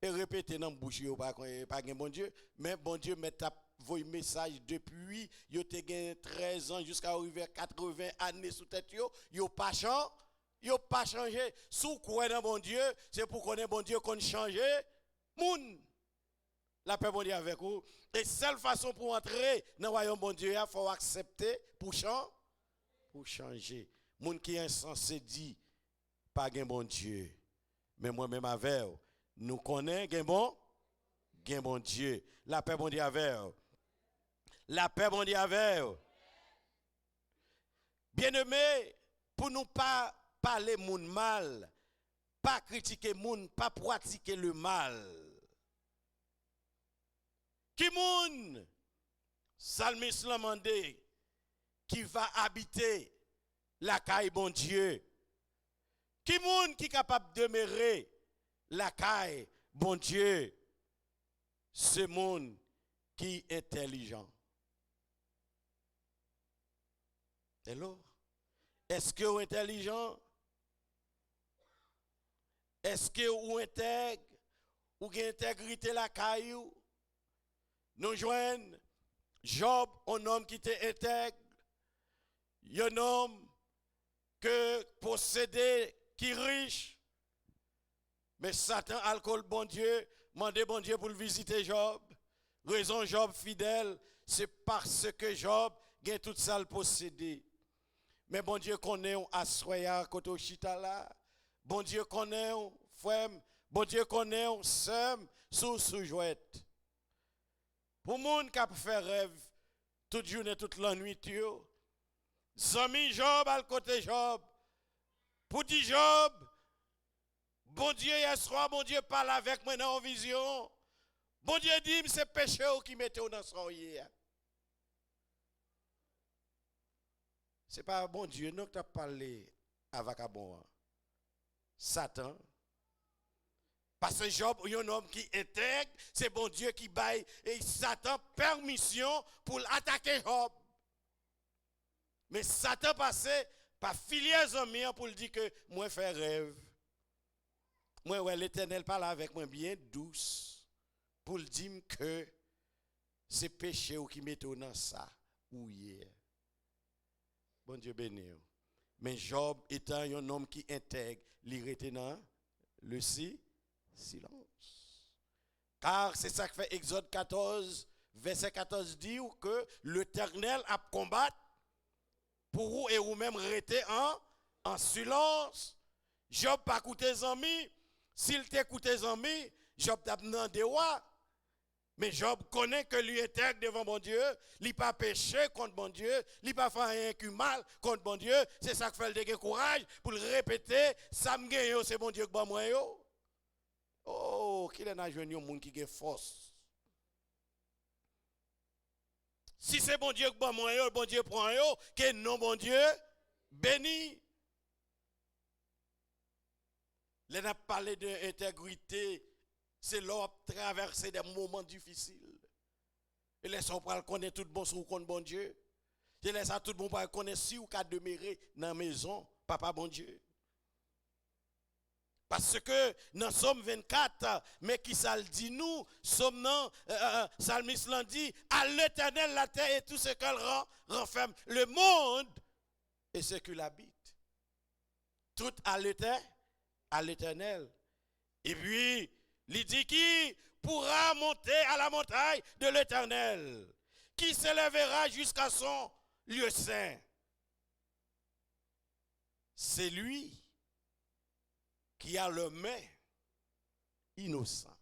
Et répéter dans bouche yo pas gain bon Dieu, mais bon Dieu met vos messages depuis yo te gen 13 ans jusqu'à arriver à 80 années sous tête yo pas yo pas changé. Sous quoi dans bon Dieu, c'est pour connaître bon Dieu qu'on change moun. La paix bon Dieu avec vous. Et seule façon pour entrer dans le royaume bon Dieu, il faut accepter pour changer. Moun qui est insensé dit pas gen bon Dieu. Mais moi-même avec nous connaissons gen bon Dieu. La paix bon Dieu avec vous. La paix bon Dieu avec vous. Bien-aimé, pour nous pas parler moun mal, pas critiquer moun, pas pratiquer le mal. Qui moun Salmis l'a demandé qui va habiter la caille bon Dieu. Qui moun qui capable de demeurer la caille bon Dieu. Ce monde qui est intelligent. Hello? Est-ce que vous êtes intelligent? Est-ce que vous êtes intègre? Ou avez intégrité la caillou? Nous joignons Job, un homme qui était intègre. Un homme que possédait, qui riche. Mais Satan, alcool, bon Dieu, mandé bon Dieu pour le visiter Job. Raison Job fidèle, c'est parce que Job a tout ça le possédé. Mais bon Dieu connaît un assoya koto chita là. Bon Dieu connaît un frère, bon Dieu connaît un sem sous jouette. Pour moun qui a fait rêve toute journée toute la nuit Zami Job al côté Job. Pour dire Job, bon Dieu hier soir, bon Dieu parle avec moi dans une vision. Bon Dieu dit c'est péché qui mette dans son hier. C'est pas bon Dieu non que tu as parlé avec vagabond. Satan. Parce que Job est un homme qui intègre, c'est bon Dieu qui baille et Satan permission pour attaquer Job. Mais Satan passait par filière amis pour dire que moi fais rêve. Moi ouais l'Éternel parle avec moi bien douce pour dire que c'est péché qui met dans ça ou hier. Bon Dieu béni. Mais Job étant un homme qui intègre, il était dans le silence. Car c'est ça que fait Exode 14, verset 14 dit que l'Éternel a combattu pour vous et vous-même rester en silence. Job pas écouté les amis. S'il t'écoute les amis, Job t'a demandé ouais. Mais Job connaît que lui est intègre devant bon Dieu, il n'a pas péché contre bon Dieu, il n'a pas fait rien que mal contre bon Dieu. C'est ça qui fait le courage pour le répéter, ça me gagne, c'est bon Dieu qui bat moi. Oh, qu'il y a un monde qui a force. Si c'est bon Dieu qui bat moi, bon Dieu prend yo, que non bon Dieu béni. Là, on a parlé d'intégrité. C'est là traverser des moments difficiles. Et laisse on pas connaître tout bon sur contre bon Dieu. Je laisse à tout bon pas connaître si ou qu'à demeurer dans la maison, papa bon Dieu. Parce que dans Somme 24, mais qui ça le dit nous, Somme non, Salmis l'a dit, à l'Éternel la terre et tout ce qu'elle renferme, le monde et ce qu'il habite. Tout à l'Éternel. Et puis, il dit qui pourra monter à la montagne de l'Éternel, qui s'élèvera jusqu'à son lieu saint. C'est lui qui a le main innocent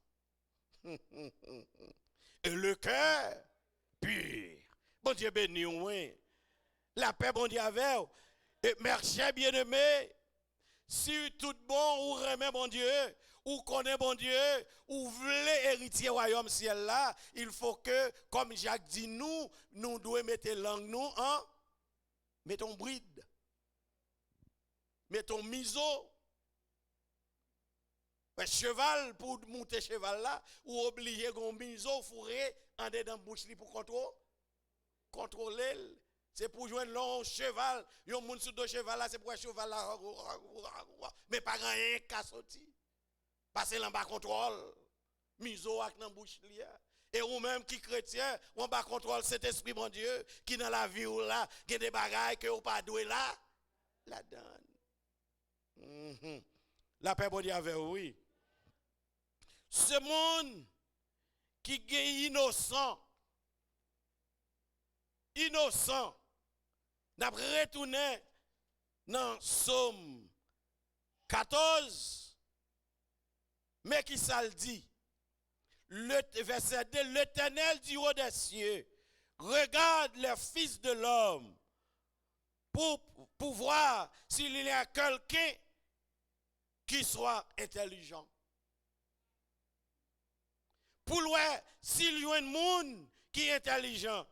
et le cœur pur. Bon Dieu béni, oui. La paix, bon Dieu avec vous. Et merci bien-aimé. Si tout bon ou remet bon Dieu, ou connaît bon Dieu, ou voulez héritier royaume ciel là, il faut que, comme Jacques dit, nous devons mettre langue nous en, mettons bride, mettons miso. Ouais, cheval, pour monter cheval là, ou obligé qu'on miso fourré en dedans bouche pour contrôler. C'est pour jouer un long cheval. Yon moun sous deux cheval là, c'est pour un cheval là. Mais pas rien qu'à sortir. Passer là bas contrôle. Miso ak nan bouche li. Et ou même qui chrétien, on bas contrôle cet esprit mon Dieu qui dans la vie ou là, qui des bagailles que ou pas doué là, la donne. La paix, bon Dieu, avec oui. Ce monde qui est innocent, n'a retourné dans Somme 14, mais qui ça le dit? Le verset 2, l'Éternel du haut des cieux regarde les fils de l'homme pour voir s'il y a quelqu'un qui soit intelligent. Pour voir s'il y a un monde qui est intelligent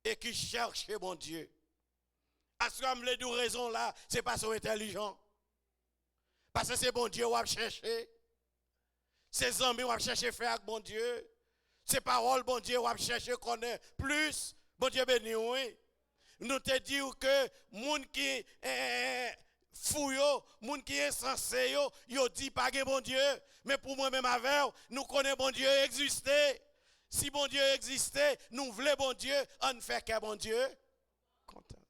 et qui cherche mon Dieu. À ce que les deux raisons là, c'est pas son intelligent. Parce que c'est bon Dieu qu'on va chercher. Ses amis vont chercher faire avec bon Dieu. Ses paroles, bon Dieu, vont chercher connaître plus. Bon Dieu béni, oui. Nous te disons que moun qui fouyo, moun qui est insensé, yo dit pas que bon Dieu. Mais pour moi-même avec, nous connaissons bon Dieu exister. Si bon Dieu existait, nous voulons bon Dieu, on fait que bon Dieu content.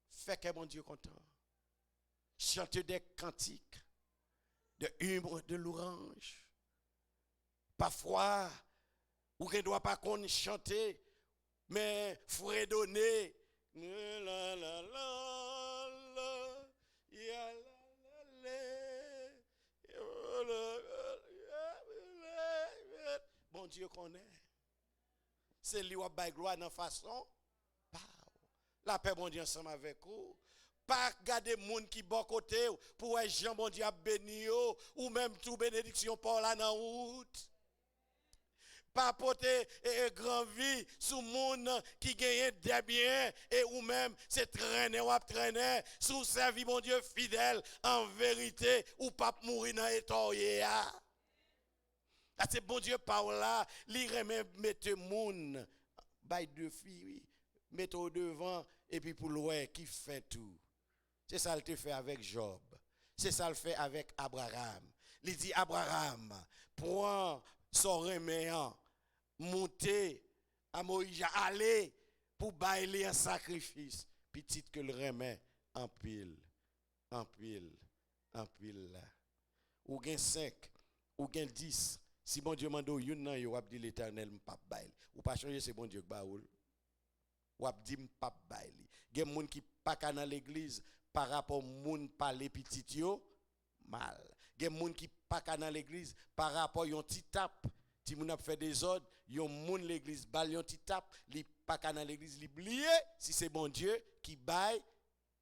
Fait que bon Dieu content. Chanter des cantiques de humbre, de l'orange. Parfois, ou ne doit pas qu'on chanter, mais fredonner. La la la la, ya la la, bon Dieu connaît. C'est lui qui a gloire dans façon. La paix bon Dieu ensemble avec vous. Pas garder moun qui bon côté pour être Jean bon Dieu béni ou même tout bénédiction pour la dans route. Pas porter grand vie sous moun qui gagne des biens et ou même c'est traîner ou traîner sous servir mon Dieu fidèle en vérité ou pas mourir dans étoyer. C'est bon Dieu par là, li remet mettre moun bay deux filles, mettre au devant et puis pour loin qui fait tout. C'est ça qu'il fait avec Job. C'est ça qu'il fait avec Abraham. Il dit Abraham, prends son reméant, montez à Moïse, allez pour bailler un sacrifice. Petit que le remet en pile. Ou gen 5, ou gen 10. Si bon Dieu mando yon nan yo ap di l'Éternel m'pap bail. Ou pas changer c'est bon Dieu ki baoul. Ou ap di m'pap bail. Gen moun ki pa ka dans l'église par rapport moun parler petit yo mal. Gen moun ki pa ka dans l'église par rapport yon ti tap, ti moun ap fait des ordres, yon moun l'église bal yon ti tap, li pa ka dans l'église li blié si c'est bon Dieu qui bail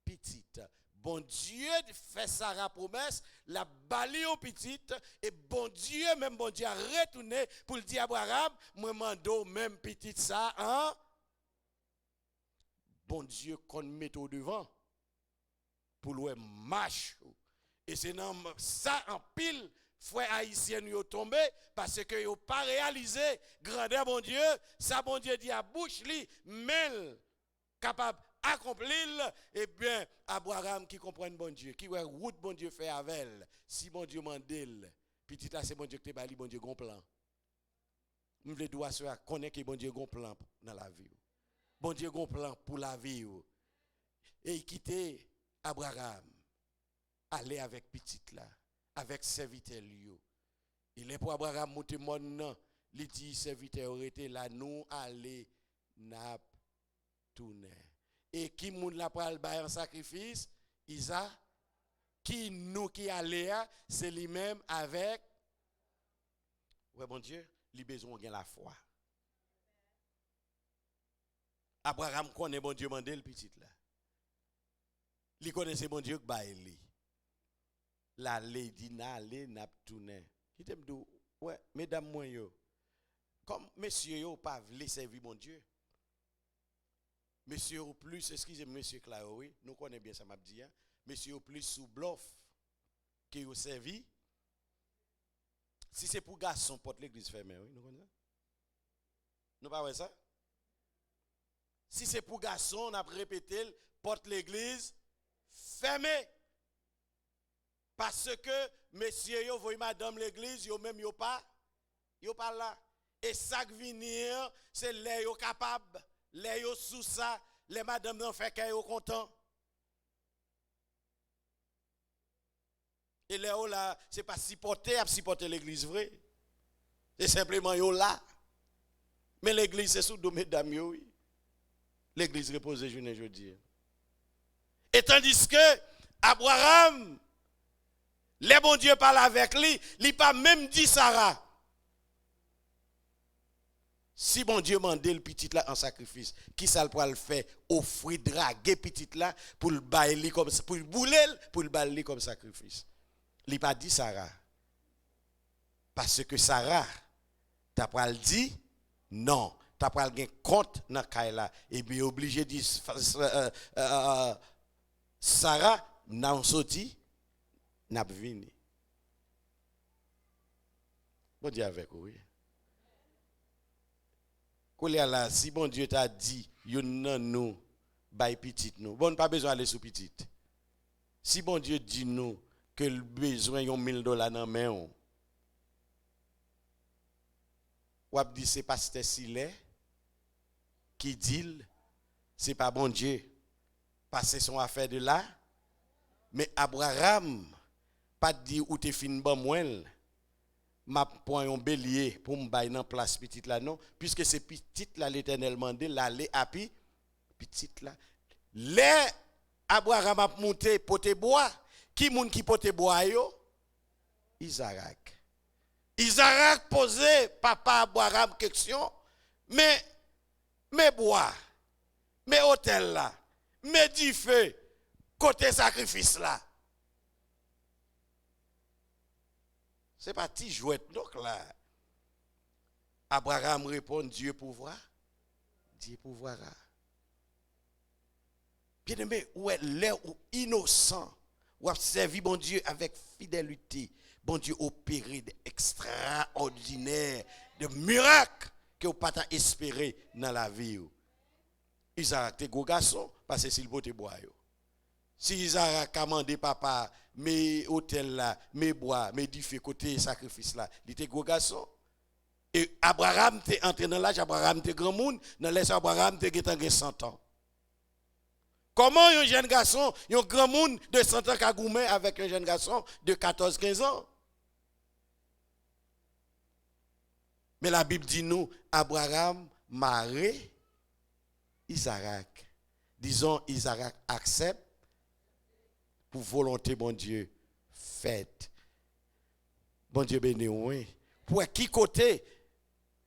petite. Bon Dieu fait sa promesse, la bali au petite et bon Dieu même bon Dieu a retourné pour le dire à Abraham, moi mando même petite ça hein. Bon Dieu qu'on met au devant pour le marche. Et c'est dans ça en pile frère haïtien yo tombé parce que yo pas réalisé grandeur bon Dieu, ça bon Dieu dit à bouche li mêle capable accomplir et bien Abraham qui comprend bon Dieu qui ouais route bon Dieu fait avec elle si bon Dieu mandel petit là c'est bon Dieu qui te bali bon Dieu gon plan nous les doit se connaître que bon Dieu gon plan dans la vie bon Dieu gon plan pour la vie et il quitter Abraham aller avec petit là avec serviteur lui il est pour Abraham monter mon nom il dit serviteur aurait là nous aller n'a tourner. Et qui moun la pral bay en sacrifice? Isa. Qui nous qui allait, c'est lui-même avec. Ouais, bon Dieu, il besoin de la foi. Abraham connaît bon Dieu mandé le petit là. Il connaissait bon Dieu que bay li. La lady na le nap tourner. Qui t'aime dou? Ouais, mesdames moi yo. Comme messieurs yo pas vle servir bon Dieu. Monsieur au plus, excusez-moi, monsieur Claro, oui, nous connaissons bien ça, m'a dit, hein? Monsieur au plus sous bluff, qui au servi. Si c'est pour garçon, porte l'église fermée, oui, nous connaissons ça? Nous pas voir ça? Si c'est pour garçon, on a répété, porte l'église fermée. Parce que, monsieur, yo voyez madame l'église, yo même yo pas là. Et ça qui venir, c'est les yo capable. Les yo sous ça, les madame n'en fait qu'elle content. Et là, c'est pas supporter l'église vrai. C'est simplement yo là. Mais l'église, c'est sous domaine d'âme, oui. L'église repose journée aujourd'hui. Et tandis que Abraham, les bon Dieu parle avec lui, il pas même dit Sarah. Si bon Dieu mande le petit là en sacrifice, qui ça le le faire? Offrir, draguer petit là pour le bailler comme ça, pour le bouler, pour le bailler comme sacrifice. Il pas dit Sarah. Parce que Sarah, t'as pas le dit non. T'as pas le compte dans Kaila. Et bien obligé de dire Sarah, n'a sorti, n'a venu. Bon Dieu avec oui. Là, si bon Dieu t'a dit, yon nan nous, bay petit nous. Bon, pas besoin d'aller sous petit. Si bon Dieu dit nous que le besoin yon $1000 dans main, ou ap dit c'est pasteur Silé qui dit, c'est pas bon Dieu. Parce que son affaire de là. Mais Abraham, pas dit ou te fin bon mouel. M'a point un bélier pour me bailler dans place petite là non puisque c'est petite là l'Éternel mandé l'aller à petite là les Abraham a monté poté bois qui moun qui poté bois yo Isaac posé papa Abraham question mais bois mais hôtel là mais du feu côté sacrifice là. C'est pas petit jouet donc là. Abraham répond Dieu pourvoira. Dieu pourvoira. Bien aimé, ou est l'air ou innocent, ou a servi bon Dieu avec fidélité. Bon Dieu opéré d'extraordinaire, de miracles que vous pas espérer dans la vie. Isaac te gros garçon parce que s'il pote bois yo. Si Isaac a commandé papa, mes hôtels là, mes bois, mes du côté sacrifice là, il était gros garçon. Et Abraham était entré dans l'âge, Abraham était grand monde, dans l'âge Abraham était 100 ans. Comment un jeune garçon, un grand monde de 100 ans a goumé avec un jeune garçon de 14-15 ans? Mais la Bible dit nous, Abraham maré Isaac. Disons, Isaac accepte pour volonté, bon Dieu, faite. Bon Dieu béni, oui. Pour qui côté,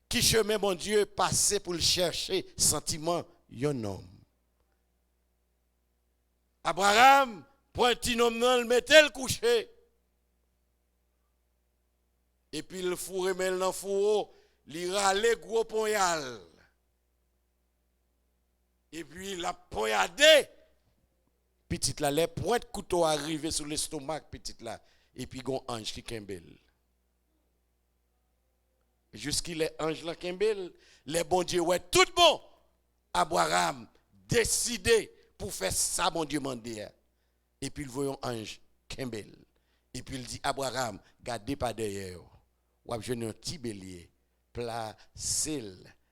qui chemin, bon Dieu, passer pour le chercher, sentiment, yon homme. Abraham, prend un petit homme, le mettait le coucher. Et puis le fourré, mais le fourreau, il râlait gros poignal. Et puis la poignardé. Petite là, les pointes couteau arrivé sur l'estomac, petite là. Et puis, gon ange qui kembel. Jusqu'il est ange là kembel, les bon Dieu, ouais, tout bon. Abraham décidé pour faire ça, bon Dieu mandé. Et puis, il voit un ange kembel. Et puis, il dit, Abraham, gardez pas derrière. Ou a un petit bélier, placez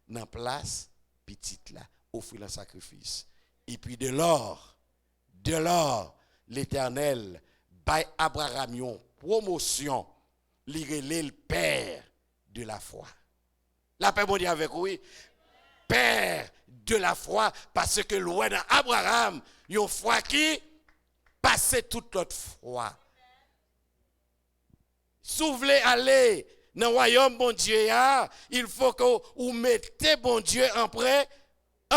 dans place, petite là, offrir un sacrifice. Et puis, de l'or, l'Éternel, by Abraham, yon promotion, le père de la foi. La paix, bon Dieu, avec oui. Père de la foi, parce que loin d'Abraham, yon foi qui passe toute notre foi. Si vous voulez aller dans le royaume, bon Dieu, il faut que vous mettez, bon Dieu, en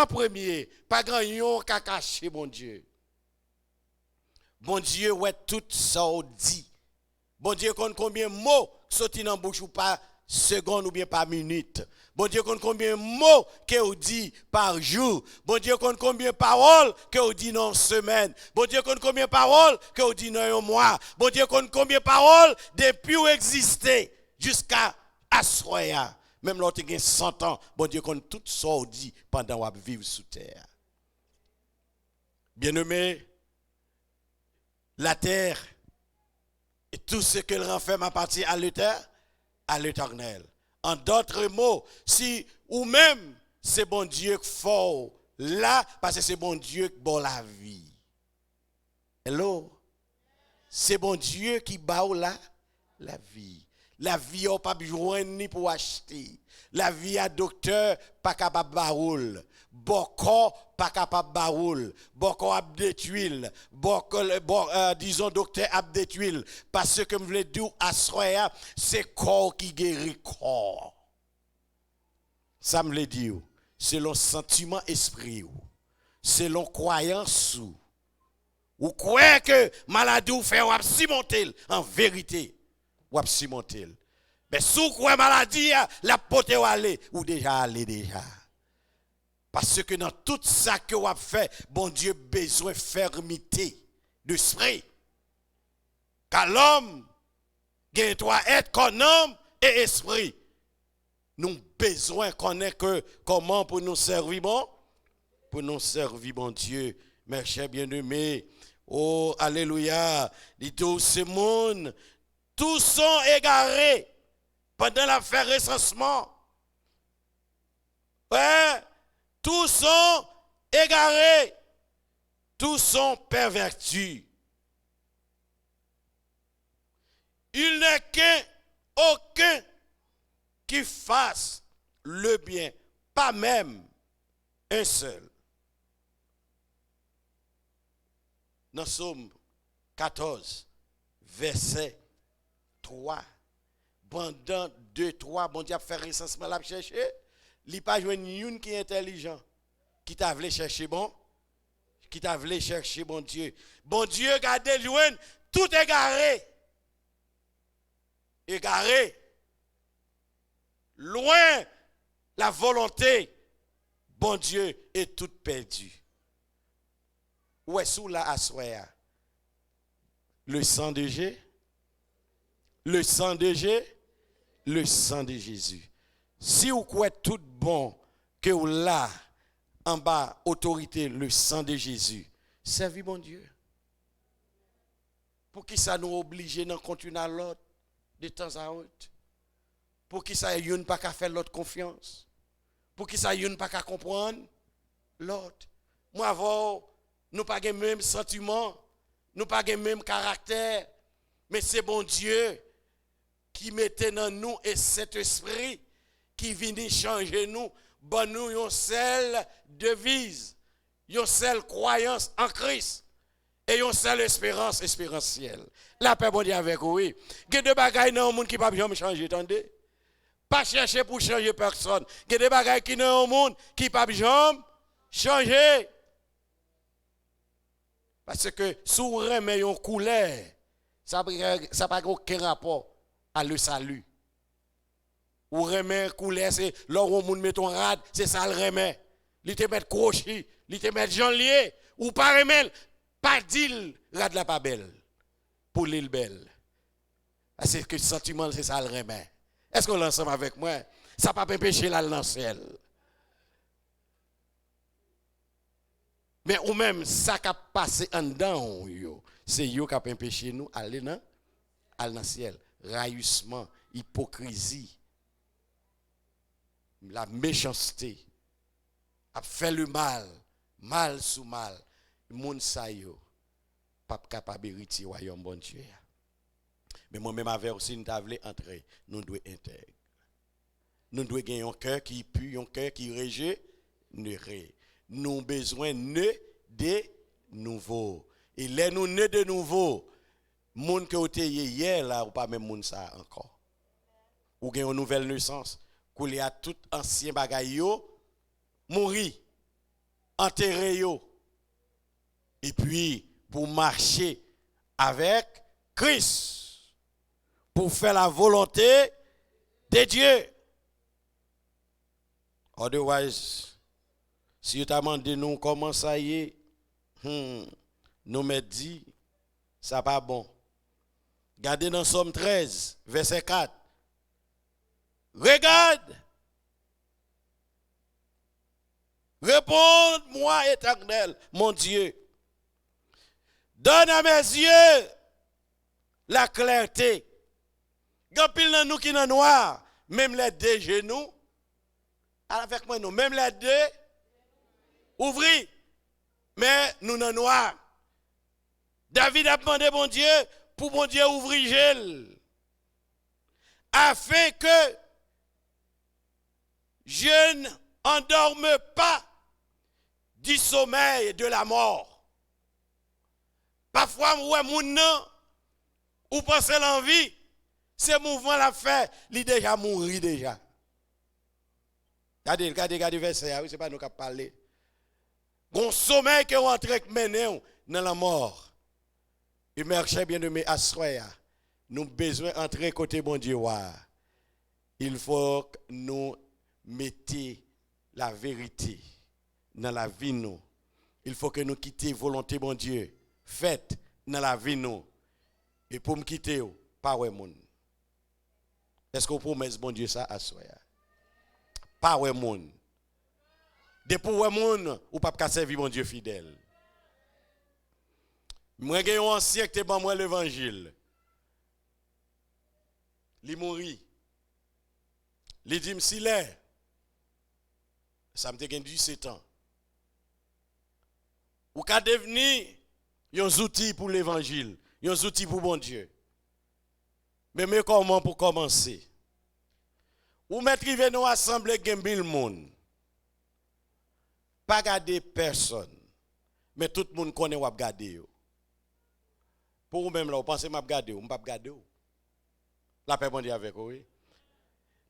premier. Pas grand yon qui a caché, bon Dieu. Bon Dieu, ouais, tout ça dit. Bon Dieu, combien de mots sortent dans la bouche ou pas seconde ou bien par minute. Bon Dieu, combien de mots que vous dit par jour. Bon Dieu, combien de paroles que vous dit dans une semaine. Bon Dieu, combien de paroles que vous dit dans un mois. Bon Dieu, combien de paroles depuis où exister jusqu'à Asroya. Même lorsque vous avez 100 ans, bon Dieu, tout ça dit pendant que vous vivez sous terre. Bien-aimé, la terre et tout ce qu'elle renferme appartient à l'Éternel. En d'autres mots, si ou même c'est bon Dieu qui fort là, parce que c'est bon Dieu qui bon la vie. Hello? c'est bon Dieu qui bat la vie. La vie n'a pas besoin ni pour acheter. La vie à docteur pas capable de baroul. Boko pas capable de baroul. Boko a détruit. Disons docteur a détruit. Parce que je voulais dire à soya, c'est corps qui guérit corps. Ça me le dit. Selon sentiment esprit. Selon croyance. Ou croyez que maladie ou fait ou simonter en vérité. Ou simonter. Mais si vous croyez maladie, la pote ou aller, ou déjà aller déjà. Parce que dans tout ça que vous avez fait, bon Dieu besoin de fermeté d'esprit. Car l'homme, il doit être comme homme et esprit. Nous besoin connaître que comment pour nous servir bon, pour nous servir bon Dieu, mes chers bien-aimés. Oh, alléluia. Dit tout ce monde, tous sont égarés pendant l'affaire recensement. Ouais, tous sont égarés, tous sont pervertis. Il n'est aucun qui fasse le bien, pas même un seul. Dans Psaume 14, verset 3. Pendant 2-3, bon Dieu a fait recensement, l'a cherché. Il n'y a pas une qui est intelligent, qui t'a voulu chercher bon, qui t'a voulu chercher bon Dieu. Bon Dieu, regardez, tout égaré. Égaré. Loin la volonté, bon Dieu est tout perdu. Où est-ce sous la assoya? Le sang de Jésus. Le sang de Jésus. Le sang de Jésus. Si vous croyez tout bon que vous là en bas autorité le sang de Jésus, servez bon Dieu. Pour qui ça nous oblige d'en continuer à l'autre de temps à autre? Pour qui ça y pas qu'à faire l'autre confiance? Pour qui ça y pas qu'à comprendre l'autre? Moi avant nous pas le même sentiment, nous pas le même caractère, mais c'est bon Dieu qui mettait dans nous et cet esprit qui vient changer nous, bon nous une seule devise, une seule croyance en Christ et une seule espérance espérentielle. La paix bon Dieu avec vous. Il y a des bagailles dans le monde qui ne peuvent jamais changer, attendez. Pas chercher pour changer personne. Il y a des bagailles qui dans le monde qui ne peuvent jamais changer. Parce que si vous remettez une couleur, ça n'a pas aucun rapport à le salut. Ou remet couleur, c'est là où on met ton rad, c'est ça le remet. Il te met crochet, il te met janvier, ou pas remet, pas dit rad la pas belle, pour l'île belle. Parce que le sentiment, c'est ça le remet. Est-ce qu'on l'ensemble avec moi? Ça ne peut pas empêcher là dans le ciel. Mais ou même, ça qui a passé en dedans, c'est eux qui a empêché nous aller dans le ciel. Raillissement, hypocrisie, la méchanceté, a fait le mal, mal sous mal. Le monde ça yo, pas capable de retirer royaume bon Dieu. Mais moi-même avec aussi nous devons entrer, nous devons intégrer. Nous devons gagner un cœur qui pue, un cœur qui rejette. Nous avons besoin de nouveau. Et les nous ne de nouveau, monde qui ont hier là ou pas même monde ça encore. Ou gagne une nouvelle naissance, qu'il y a tout ancien bagay yo mourir, enterré yo. Et puis pour marcher avec Christ, pour faire la volonté de Dieu. Otherwise, si tu as demandé nous comment ça y est, nous me dit, ça pas bon. Regardez dans Somme 13, verset 4. Regarde, réponds-moi éternel, mon Dieu. Donne à mes yeux la clarté. Quand pile dans nous qui dans noir, même les deux genoux, avec moi nous, même les deux, ouvris, mais nous dans noir. David a demandé, bon Dieu, pour mon Dieu ouvrir afin que je n'endorme pas du sommeil de la mort. Parfois, moi, mon nom, ou penser l'envie, ce mouvement l'a fait, il déjà mourir déjà. Regardez, verset, oui, c'est pas nous qui parlons. Bon sommeil que vous entrez mener dans la mort. Et merci bien de mes assoya. Nous avons besoin d'entrer côté bon Dieu. Il faut que nous mettions la vérité dans la vie nous. Il faut que nous quittions volonté bon Dieu. Faites dans la vie nous. Et pour me quitter, pas ouais monde. Est-ce que vous promettez bon Dieu ça à soi? Pas ouais monde. Depuis ouais monde, ou pas servir bon Dieu fidèle. Moi j'ai un ancien qui ban moi l'évangile. Il mourit. Il dit si l'est. Ça me fait 17 ans. Ou qu'a devenir un outil pour l'évangile, un outil pour bon Dieu. Mais comment pour commencer? Ou mettre dans assemblée gambler le monde. Pas garder personne. Mais tout le monde connaît ou garder. Pour vous même là, vous pensez m'a garder ou pas garder. La paix bon Dieu avec vous.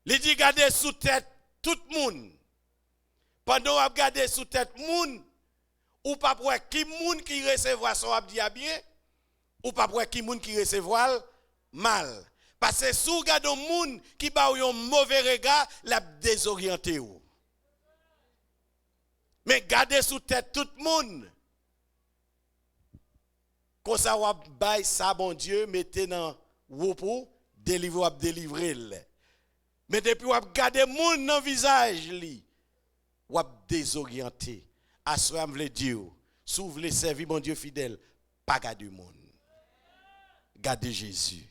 Il dit garder sous tête tout le monde. Pendant vous garder sous tête monde, ou pas pour qui monde qui recevra son abdi bien, ou pas pour qui monde qui recevra mal. Parce que si vous regardez un monde qui a un mauvais regard, l'a désorienté. Mais gardez sous tête tout le monde. Quand ça va bailler ça, bon Dieu, mettez dans repos, délivrer. Mais depuis vous regardez le monde dans le visage, vous désorienté. À ce moment là dire, si vous voulez servir mon Dieu fidèle, pas garder le monde. Gardez Jésus.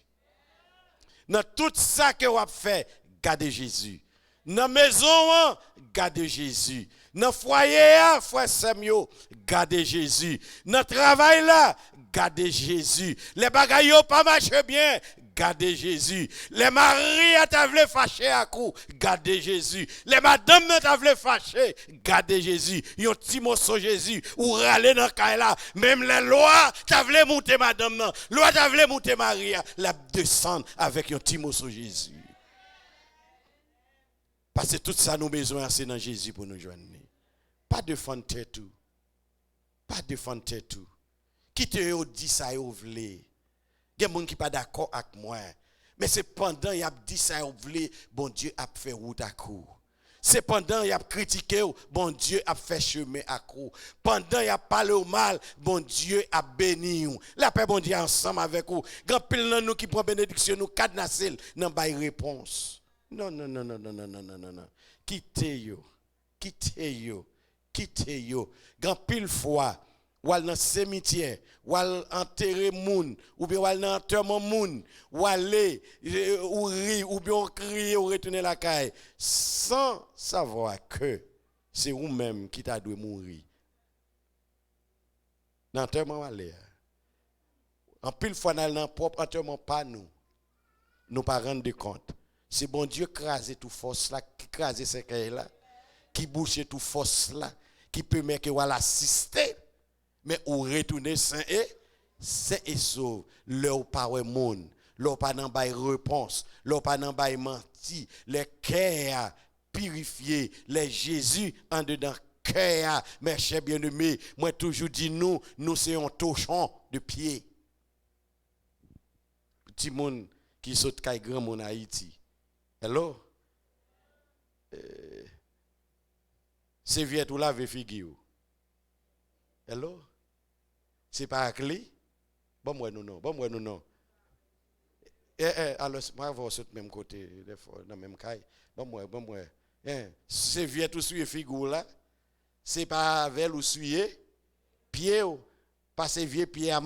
Dans tout ça que vous fait, gardez Jésus. Dans la maison, gardez Jésus. Dans le foyer, frère Samuel, gardez Jésus. Dans le travail là, gardez Jésus. Les bagailles pas marché bien, gardez Jésus. Les maris à voulu fâcher à coup, gardez Jésus. Les madames à voulu fâcher, gardez Jésus. Yon petit mot sur Jésus ou râler dans le là. Même les lois t'a voulu monter madame non. Loi t'a voulu monter Maria, la descendre avec un petit mot sur Jésus. Parce que tout ça nous besoin c'est dans Jésus pour nous joindre. Pas de fante tout. Pas de fante tout. Qui te dit ça et voulez. Il y a des gens qui pas d'accord avec moi. Mais c'est pendant y a dit ça et voulez, bon Dieu a fait route à coup. C'est pendant y a critiqué, bon Dieu a fait chemin à coup. Pendant y a parlé au mal, bon Dieu a béni. La paix bon Dieu ensemble avec vous. Grand pile dans nous qui prend bénédiction nous cadenassel nan bay réponse. Non. Quittez yo. Grand pile fois, ou al dans cimetière, ou al enterrer moun, ou bien ou al dans enterrement moun, ou aller, ou rire, ou bien crier, ou retourner la caille, sans savoir que c'est vous-même qui t'a dû mourir. Dans enterrement aller. En pile fois dans propre enterrement pas nous pas rendre compte. C'est bon Dieu craser toute force là, qui craser ces cailles là, qui bouche toute force là, qui permet que vous l'assister, mais ou retourner saint et sauve. Leur pas ouais monde, leur pas nan bay réponse, leur pas nan bay menti, les cœurs purifiés, les Jésus en dedans cœur, mes chers bien-aimés, moi toujours dit nous c'est un torchon de pied. Petit monde qui saute kay grand monde Haïti. Hello? C'est vieux tout laver figure. Hello? C'est pas clé? Bon moi non. Alors moi va sur même côté dans même caille. Bon moi. C'est vieux tout suivre figure là. C'est pas avec ou suivre pied passer vieux pied à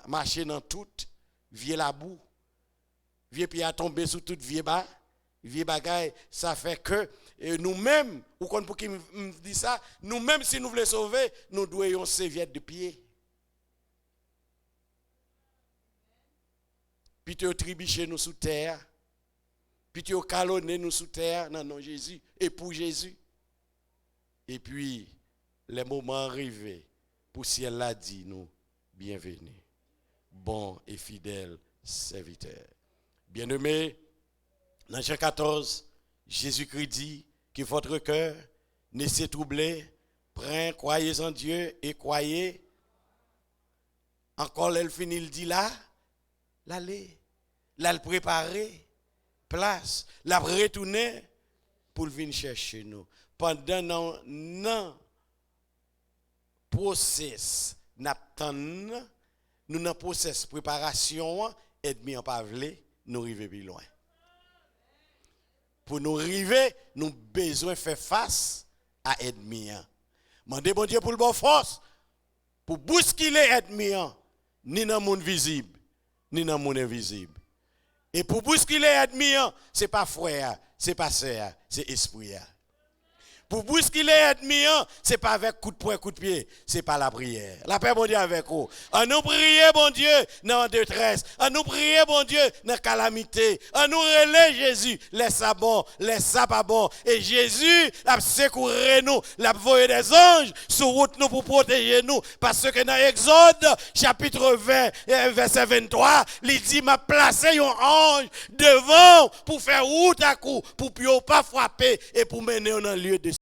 marcher dans tout vieux la boue. Vieux pied à tomber sur tout vieux bas. Vieux bagaille, ça fait que nous-mêmes, ou qu'on pour qui me dit ça, nous-mêmes si nous voulons sauver, nous devons une serviette de pied. puis tu tribuché nous sous terre, puis tu calonné nous sous terre, non, non, Jésus, et pour Jésus. Et puis, les moments arrivés, pour ciel l'a dit nous, bienvenue, bon et fidèle serviteur. Bien-aimé, dans Jean 14, Jésus-Christ dit que votre cœur ne s'est troublé, croyez en Dieu et croyez. Encore, elle finit, il dit là, l'aller, là, le préparer, place, la retourner pour venir chercher nous. Pendant non process, nous dans process préparation, ennemi en pavlé, nous arriver plus loin. Pour nous arriver, nous besoin faire face à ennemi. Mandez bon Dieu pour le bon force, pour bousculer ennemi, ni dans le monde visible, ni dans le monde invisible. Et pour bousculer ennemi, ce n'est pas frère, ce n'est pas sœur, c'est esprit. Pour bousculer ennemi, ce n'est pas avec coup de poing, coup de pied, c'est pas la prière. La paix, bon Dieu, avec vous. En nous prier, bon Dieu, dans la détresse. En nous prier, bon Dieu, dans la calamité. En nous relayer Jésus, laisse ça bon, laisse ça pas bon. Et Jésus, a secourir nous, l'a envoyé des anges sur route nous pour protéger nous. Parce que dans Exode, chapitre 20, verset 23, il dit, m'a placé un ange devant pour faire route à coup, pour ne pas frapper et pour mener dans un lieu de